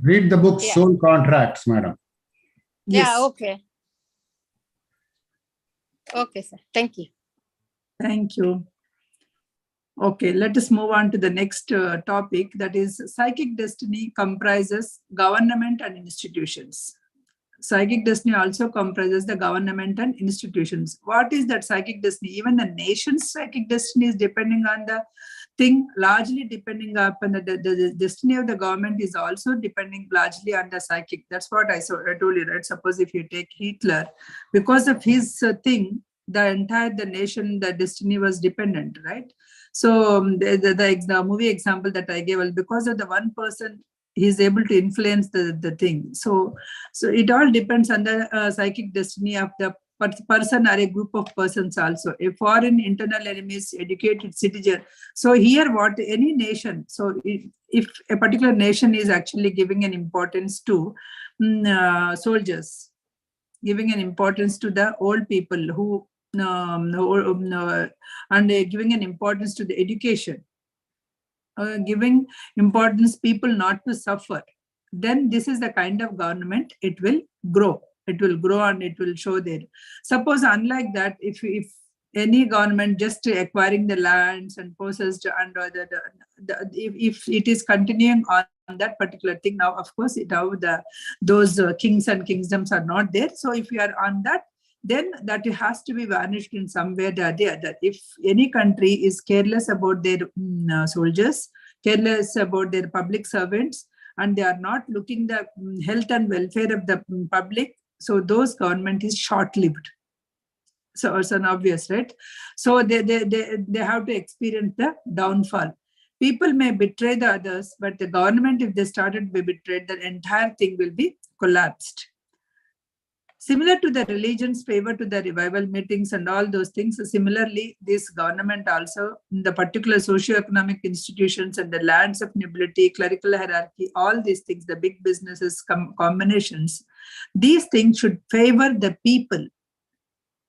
Read the book Soul Contracts, madam. Yes. Yeah, okay. Okay, sir. Thank you. Thank you. Okay, let us move on to the next topic, that is psychic destiny comprises government and institutions. Psychic destiny also comprises the government and institutions. What is that psychic destiny? Even the nation's psychic destiny is depending on the thing, largely depending upon the destiny of the government is also depending largely on the psychic. That's what I told you, right? Suppose if you take Hitler, because of his thing, the nation, the destiny was dependent, right? So the movie example that I gave, well, because of the one person, he's able to influence the thing. So it all depends on the psychic destiny of the person or a group of persons also. A foreign internal enemies, educated citizen. So here any nation, so if a particular nation is actually giving an importance to soldiers, giving an importance to the old people who and giving an importance to the education, giving importance people not to suffer, then this is the kind of government it will grow. It will grow and it will show there. Suppose unlike that, if any government just acquiring the lands and possessed and if it is continuing on that particular thing, now of course those kings and kingdoms are not there. So if you are on that, then that has to be vanished in some way or the other. That if any country is careless about their soldiers, careless about their public servants, and they are not looking the health and welfare of the public, so those government is short-lived. So it's an obvious, right? So they have to experience the downfall. People may betray the others, but the government, if they started to be betrayed, the entire thing will be collapsed. Similar to the religion's favor to the revival meetings and all those things, similarly, this government also, in the particular socio-economic institutions and the lands of nobility, clerical hierarchy, all these things, the big businesses, combinations, these things should favor the people.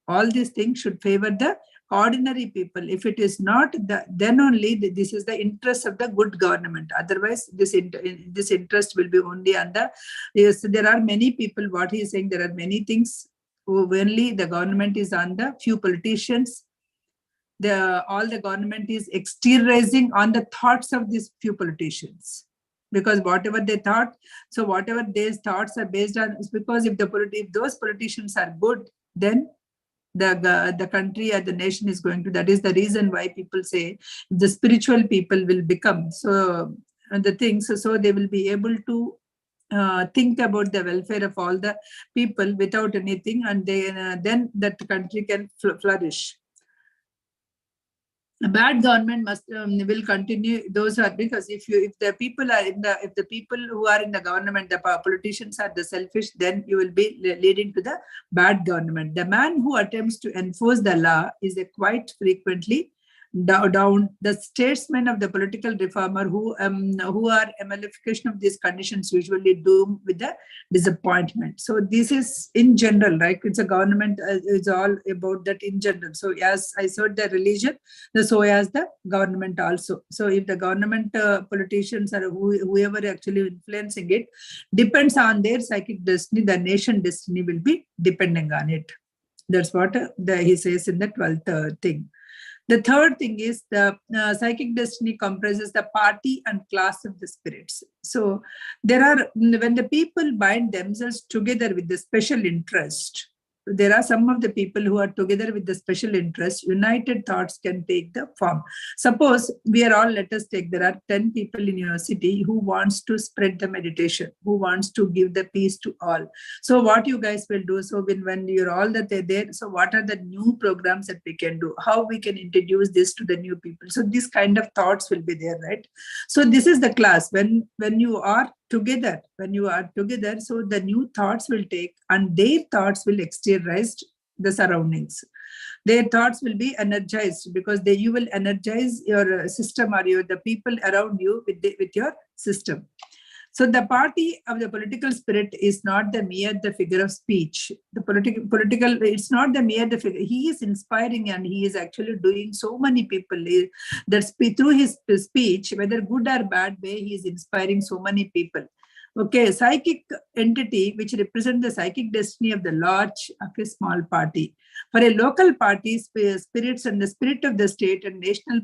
All these things should favor the ordinary people. If it is not, then only this is the interest of the good government. Otherwise, this interest will be only on the, yes, there are many people, what he is saying, there are many things, only the government is on the few politicians. All the government is exteriorizing on the thoughts of these few politicians. Because whatever they thought, so whatever these thoughts are based on, is because if those politicians are good, then the country or the nation is going to. That is the reason why people say the spiritual people will become. So the things, so they will be able to think about the welfare of all the people without anything, and then that country can flourish. A bad government will continue. Those are, because if the people who are in the government, the politicians are the selfish, then you will be leading to the bad government. The man who attempts to enforce the law is quite frequently down the statesmen of the political reformer who are a malefication of these conditions, usually doomed with the disappointment. So this is in general, right? It's a government, it's all about that in general. So as I said, the religion, so as the government also. So if the government politicians or whoever actually influencing it depends on their psychic destiny, the nation destiny will be depending on it. That's what he says in the 12th thing. The third thing is the psychic destiny comprises the party and class of the spirits. So there are, when the people bind themselves together with the special interest, there are some of the people who are together with the special interest, united thoughts can take the form. Suppose we are all, let us take, there are 10 people in your city who wants to spread the meditation, who wants to give the peace to all. So what you guys will do, so when you're all that they're there, so what are the new programs that we can do? How we can introduce this to the new people? So this kind of thoughts will be there, right? So this is the class. When you are together, so the new thoughts will take, and their thoughts will exteriorize the surroundings. Their thoughts will be energized, because you will energize your system or the people around you with your system. So the party of the political spirit is not the mere the figure of speech. The political, it's not the mere the figure. He is inspiring, and he is actually doing so many people that through his speech, whether good or bad way, he is inspiring so many people. Okay, psychic entity which represents the psychic destiny of the large of a small party. For a local party, spirits and the spirit of the state and national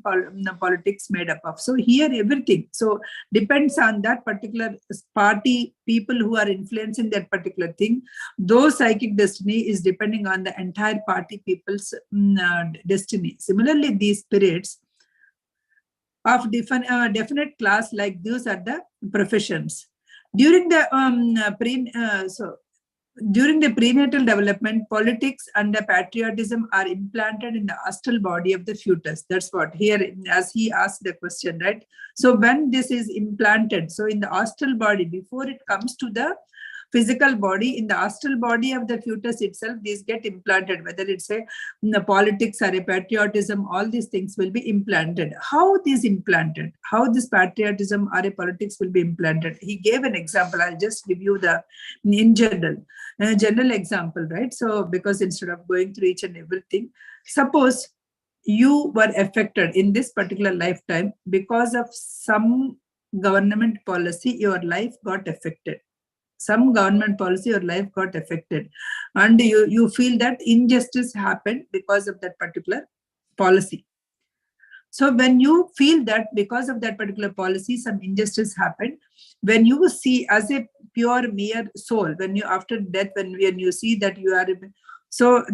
politics made up of. So here everything. So depends on that particular party, people who are influencing that particular thing. Those psychic destiny is depending on the entire party people's destiny. Similarly, these spirits of definite class like these are the professions. During the prenatal development, politics and the patriotism are implanted in the astral body of the fetus. That's what here, as he asked the question, right? So when this is implanted, so in the astral body, before it comes to the physical body, in the astral body of the fetus itself, these get implanted, whether it's a politics or a patriotism, all these things will be implanted. How this implanted, how this patriotism or a politics will be implanted? He gave an example. I'll just give you the in general example, right? So because instead of going through each and everything, suppose you were affected in this particular lifetime because of some government policy, your life got affected. Some government policy, your life got affected, and you feel that injustice happened because of that particular policy. So when you feel that because of that particular policy, some injustice happened, when you see as a pure mere soul, when you after death, when you see that you are, so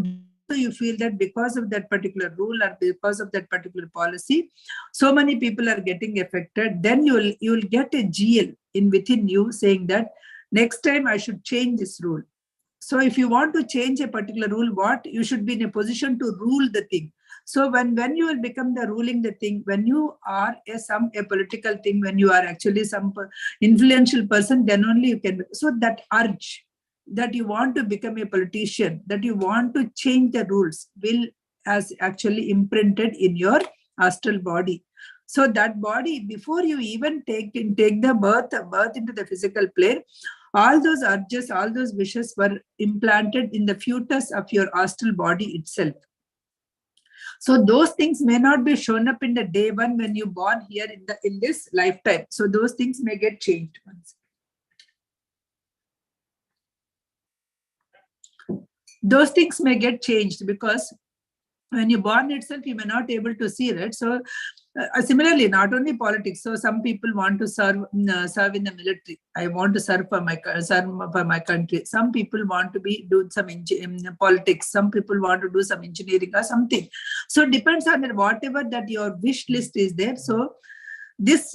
you feel that because of that particular rule or because of that particular policy, so many people are getting affected, then you will get a GL in within you saying that next time I should change this rule. So if you want to change a particular rule, what you should be in a position to rule the thing. So when you will become the ruling the thing, when you are a political thing, when you are actually some influential person, then only you can. So that urge, that you want to become a politician, that you want to change the rules, will as actually imprinted in your astral body. So that body, before you even take the birth into the physical plane, all those urges, all those wishes were implanted in the fetus of your astral body itself. So those things may not be shown up in the day one when you born here in this lifetime. So those things may get changed. Those things may get changed because when you born itself, you may not able to see it. So similarly, not only politics. So some people want to serve in the military. I want to serve for my country. Some people want to do some politics. Some people want to do some engineering or something. So it depends on whatever that your wish list is there. So this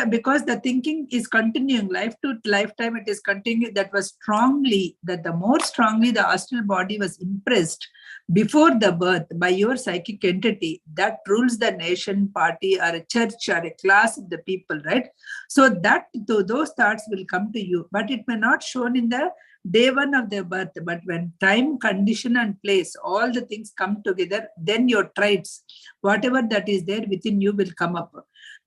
because the thinking is continuing life to lifetime, it is continuing. That was the more strongly the astral body was impressed before the birth by your psychic entity that rules the nation, party, or a church, or a class of the people, right? So that those thoughts will come to you, but it may not shown in the day one of their birth. But when time, condition, and place, all the things come together, then your traits, whatever that is there within you, will come up.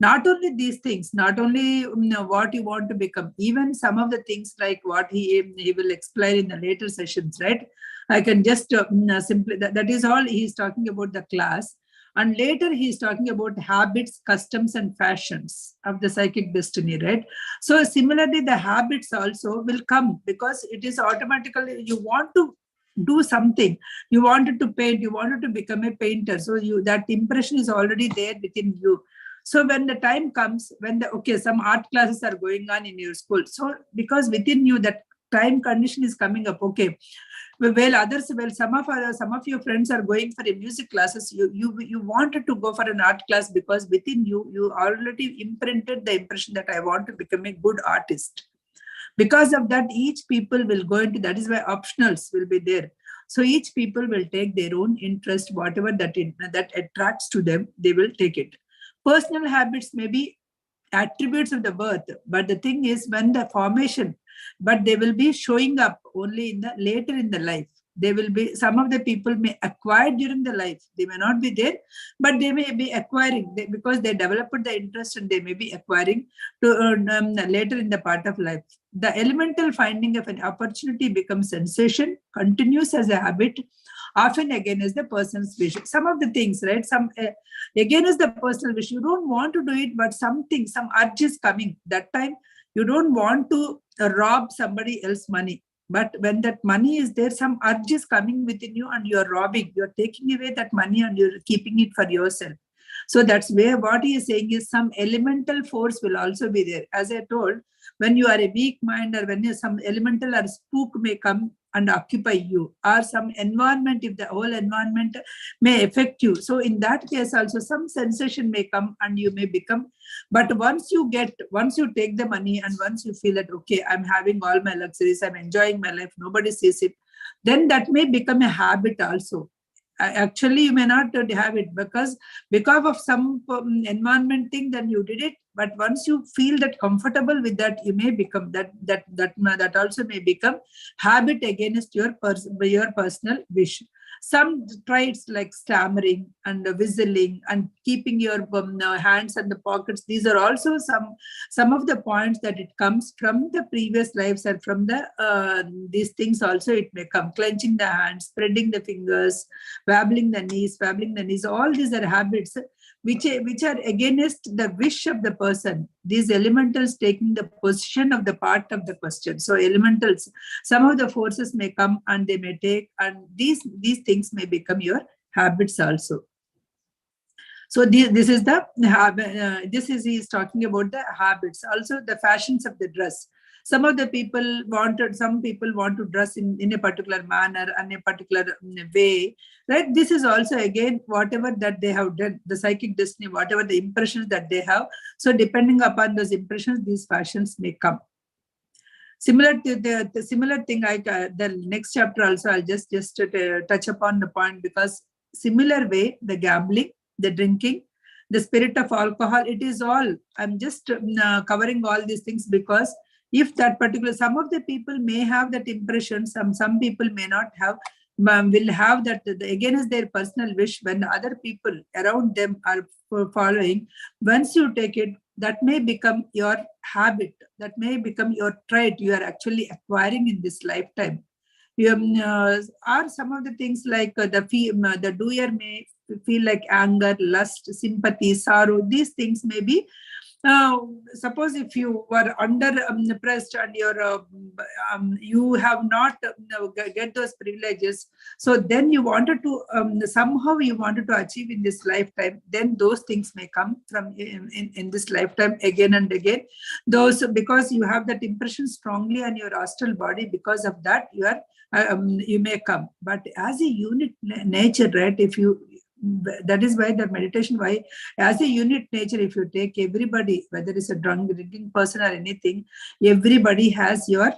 Not only these things, not only what you want to become, even some of the things like what he will explain in the later sessions, right? I can just simply, that is all he's talking about the class. And later he's talking about habits, customs, and fashions of the psychic destiny, right? So similarly, the habits also will come because it is automatically, you want to do something, you wanted to paint, you wanted to become a painter. So that impression is already there within you. So when the time comes, when some art classes are going on in your school, so because within you that time condition is coming up, okay, some of your friends are going for a music classes, you wanted to go for an art class because within you already imprinted the impression that I want to become a good artist. Because of that, each people will go into, that is why optionals will be there. So each people will take their own interest, whatever that attracts to them, they will take it. Personal habits may be attributes of the birth, but the thing is when the formation, but they will be showing up only later in the life. They will be, some of the people may acquire during the life. They may not be there, but they may be acquiring because they developed the interest, and they may be acquiring to later in the part of life. The elemental finding of an opportunity becomes sensation, continues as a habit, often again as the person's wish. Some of the things, right? Some again is the personal wish. You don't want to do it, but some urge is coming. That time you don't want to rob somebody else's money. But when that money is there, some urge is coming within you and you're robbing. You're taking away that money and you're keeping it for yourself. So that's where what he is saying is some elemental force will also be there. As I told, when you are a weak mind or when some elemental or spook may come and occupy you, or some environment, if the whole environment may affect you. So in that case also some sensation may come and you may become, but once you take the money and once you feel that, okay, I'm having all my luxuries, I'm enjoying my life, nobody sees it, then that may become a habit also. Actually, you may not have it because of some environment thing, then you did it. But once you feel that comfortable with that, you may become that also may become habit against your personal wish. Some traits like stammering and whistling and keeping your hands in the pockets, these are also some of the points that it comes from the previous lives, and from these things also it may come. Clenching the hands, spreading the fingers, wobbling the knees. All these are habits which are against the wish of the person. These elementals taking the position of the part of the question. So elementals, some of the forces may come and they may take, and these things may become your habits also. So he is talking about the habits. Also the fashions of the dress. Some people want to dress in a particular manner and a particular way, right? This is also again whatever that they have done, the psychic destiny, whatever the impressions that they have. So depending upon those impressions, these fashions may come. Similar to the similar thing, the next chapter also I'll just touch upon the point, because similar way, the gambling, the drinking, the spirit of alcohol, it is all, I'm just covering all these things because If that particular, some of the people may have that impression, some people may not have, will have that against their personal wish. When other people around them are following, once you take it, that may become your habit, that may become your trait you are actually acquiring in this lifetime. Are some of the things like the doer may feel like anger, lust, sympathy, sorrow. These things may be, suppose if you were under pressed and you have not get those privileges, so then you wanted to somehow you wanted to achieve in this lifetime, then those things may come from in this lifetime again and again. Those, because you have that impression strongly on your astral body, because of that you may come. But as a unit nature, right, if you, that is why the meditation, why as a unit nature, if you take everybody, whether it's a drinking person or anything, everybody has your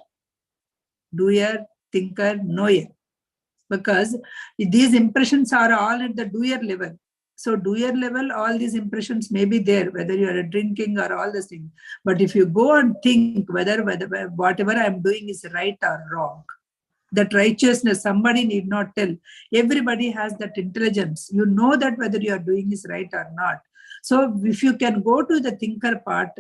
doer, thinker, knower, because these impressions are all at the doer level. So doer level, all these impressions may be there, whether you are drinking or all these things. But if you go and think whether whatever I'm doing is right or wrong, that righteousness, somebody need not tell. Everybody has that intelligence. You know that whether you are doing is right or not. So if you can go to the thinker part,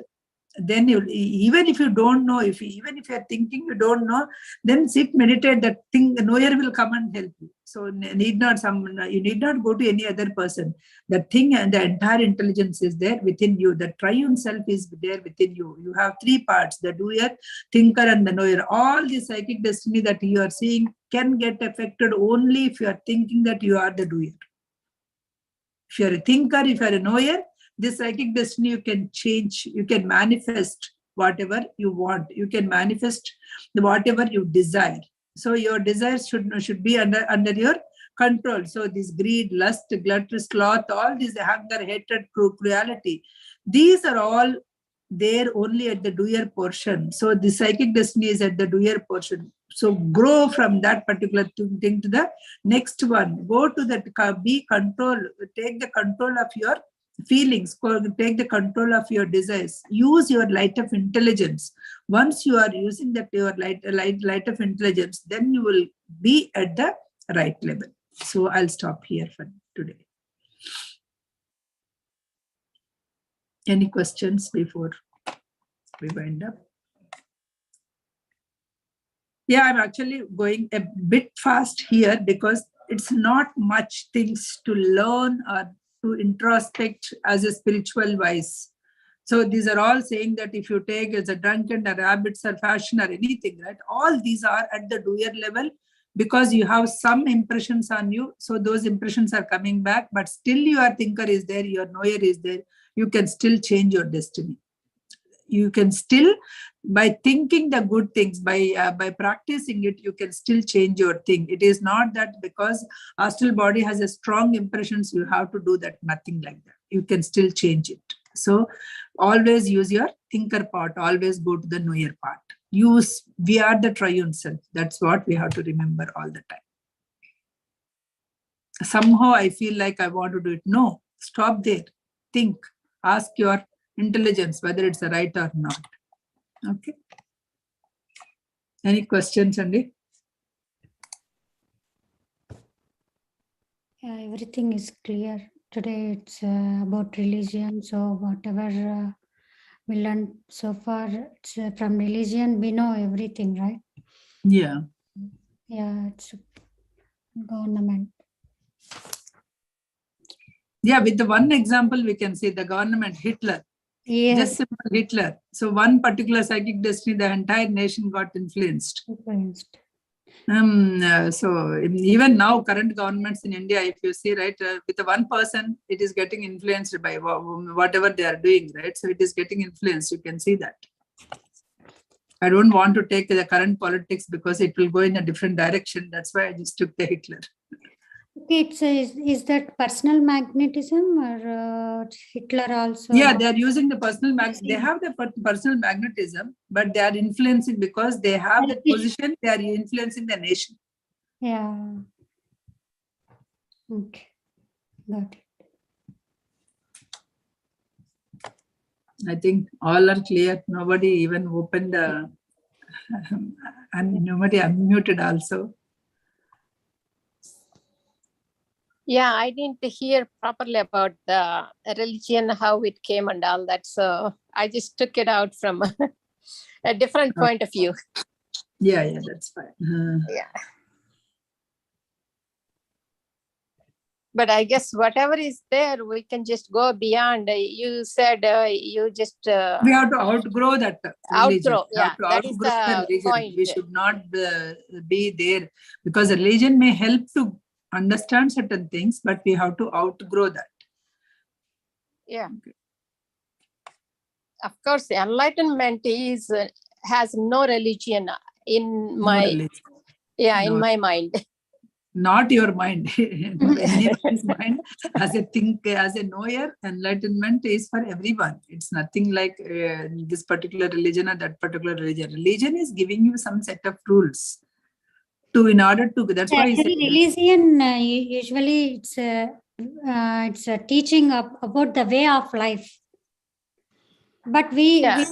then you, even if you don't know, even if you are thinking you don't know, then sit, meditate, that thing, the knower will come and help you. So you need not go to any other person. The thing and the entire intelligence is there within you. The triune self is there within you. You have three parts: the doer, thinker, and the knower. All the psychic destiny that you are seeing can get affected only if you are thinking that you are the doer. If you are a thinker, if you are a knower, this psychic destiny you can change, you can manifest whatever you want, you can manifest whatever you desire. So your desires should be under your control. So this greed, lust, glut, sloth, all these anger, hatred, cruelty, these are all there only at the doer portion. So the psychic destiny is at the doer portion. So grow from that particular thing to the next one. Go to that, be control, take the control of your feelings, take the control of your desires. Use your light of intelligence. Once you are using that your light of intelligence, then you will be at the right level. So I'll stop here for today. Any questions before we wind up? Yeah, I'm actually going a bit fast here because it's not much things to learn or to introspect as a spiritual wise. So these are all saying that if you take as a drunken or habits or fashion or anything, right? All these are at the doer level because you have some impressions on you. So those impressions are coming back, but still your thinker is there, your knower is there. You can still change your destiny. You can still, by thinking the good things, by practicing it, you can still change your thing. It is not that because astral body has a strong impressions, you have to do that, nothing like that. You can still change it. So always use your thinker part, always go to the knower part. We are the triune self. That's what we have to remember all the time. Somehow I feel like I want to do it. No, stop there. Think, ask your intelligence whether it's right or not. Okay. Any questions, Andy? Yeah, everything is clear. Today it's about religion. So whatever we learned so far, it's from religion, we know everything, right? Yeah. Yeah, it's government. Yeah, with the one example, we can say the government, Hitler. Yes. Just simple Hitler. So one particular psychic destiny, the entire nation got influenced. So even now, current governments in India, if you see, right, with the one person, it is getting influenced by whatever they are doing, right? So it is getting influenced. You can see that. I don't want to take the current politics because it will go in a different direction. That's why I just took the Hitler. Okay, is that personal magnetism or Hitler also? Yeah, they are using the personal they have the personal magnetism, but they are influencing because they have that position. They are influencing the nation. Yeah. Okay, got it. I think all are clear. Nobody even opened the And nobody unmuted also. Yeah, I didn't hear properly about the religion, how it came and all that. So I just took it out from a different point of view. Yeah, that's fine. Yeah. But I guess whatever is there, we can just go beyond. You said you just We have to outgrow that religion. outgrow. We have Yeah, to that is outgrow the religion. point. We should not be there, because religion may help to understand certain things, but we have to outgrow that. Yeah. Of course, enlightenment is has no religion in No my religion. in No. my mind. Not your mind. Anybody's mind. As a knower, enlightenment is for everyone. It's nothing like this particular religion or that particular religion. Religion is giving you some set of rules in order to. That's why I said. Actually, religion usually it's a teaching about the way of life. But we are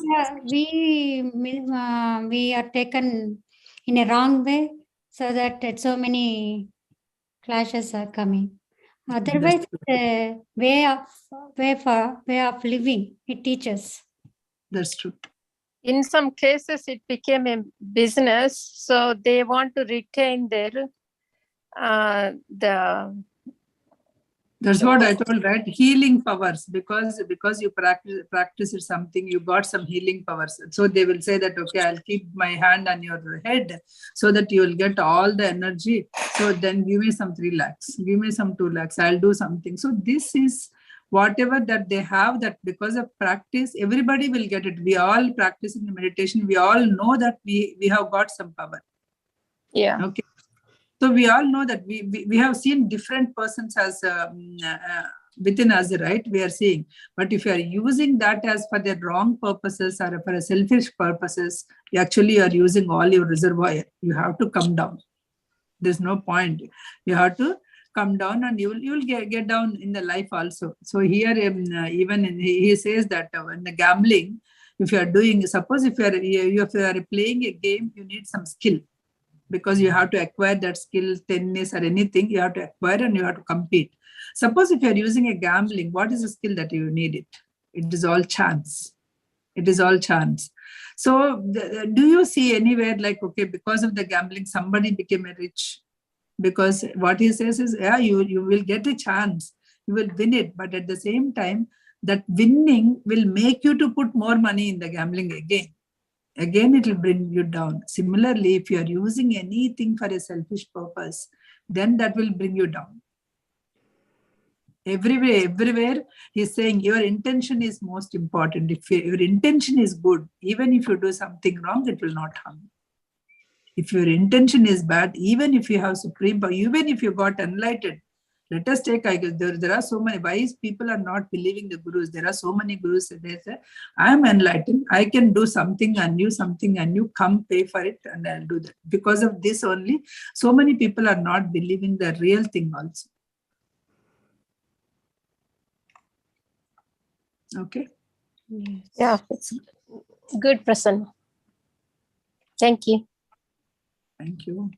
taken in a wrong way, so that so many clashes are coming. Otherwise, way of living, it teaches. That's true. In some cases, it became a business, so they want to retain their That's what I told, right? Healing powers, because you practice something, you got some healing powers. So they will say that, okay, I'll keep my hand on your head so that you will get all the energy. So then give me some 3 lakhs, give me some 2 lakhs, I'll do something. So this is whatever that they have, that because of practice, everybody will get it. We all practice in the meditation. We all know that we have got some power. Yeah. Okay. So we all know that we have seen different persons as within us, right? We are seeing. But if you are using that as for the wrong purposes or for a selfish purposes, you actually are using all your reservoir. You have to come down. There's no point. You have to come down, and you will get down in the life also. So here even he says that in the gambling, if you are doing, suppose if you are playing a game, you need some skill. Because you have to acquire that skill, tennis or anything, you have to acquire and you have to compete. Suppose if you're using a gambling, what is the skill that you need it? It is all chance. It is all chance. So do you see anywhere like, okay, because of the gambling, somebody became a rich? Because what he says is, yeah, you will get a chance. You will win it. But at the same time, that winning will make you to put more money in the gambling again. Again, it will bring you down. Similarly, if you are using anything for a selfish purpose, then that will bring you down. Everywhere, he's saying your intention is most important. If your intention is good, even if you do something wrong, it will not harm. If your intention is bad, even if you have supreme power, even if you got enlightened, let us take, there are so many wise people are not believing the gurus. There are so many gurus that they say, I am enlightened. I can do something and you come pay for it and I'll do that. Because of this only, so many people are not believing the real thing also. Okay. Yes. Yeah, it's good, Prasanna. Thank you. Thank you.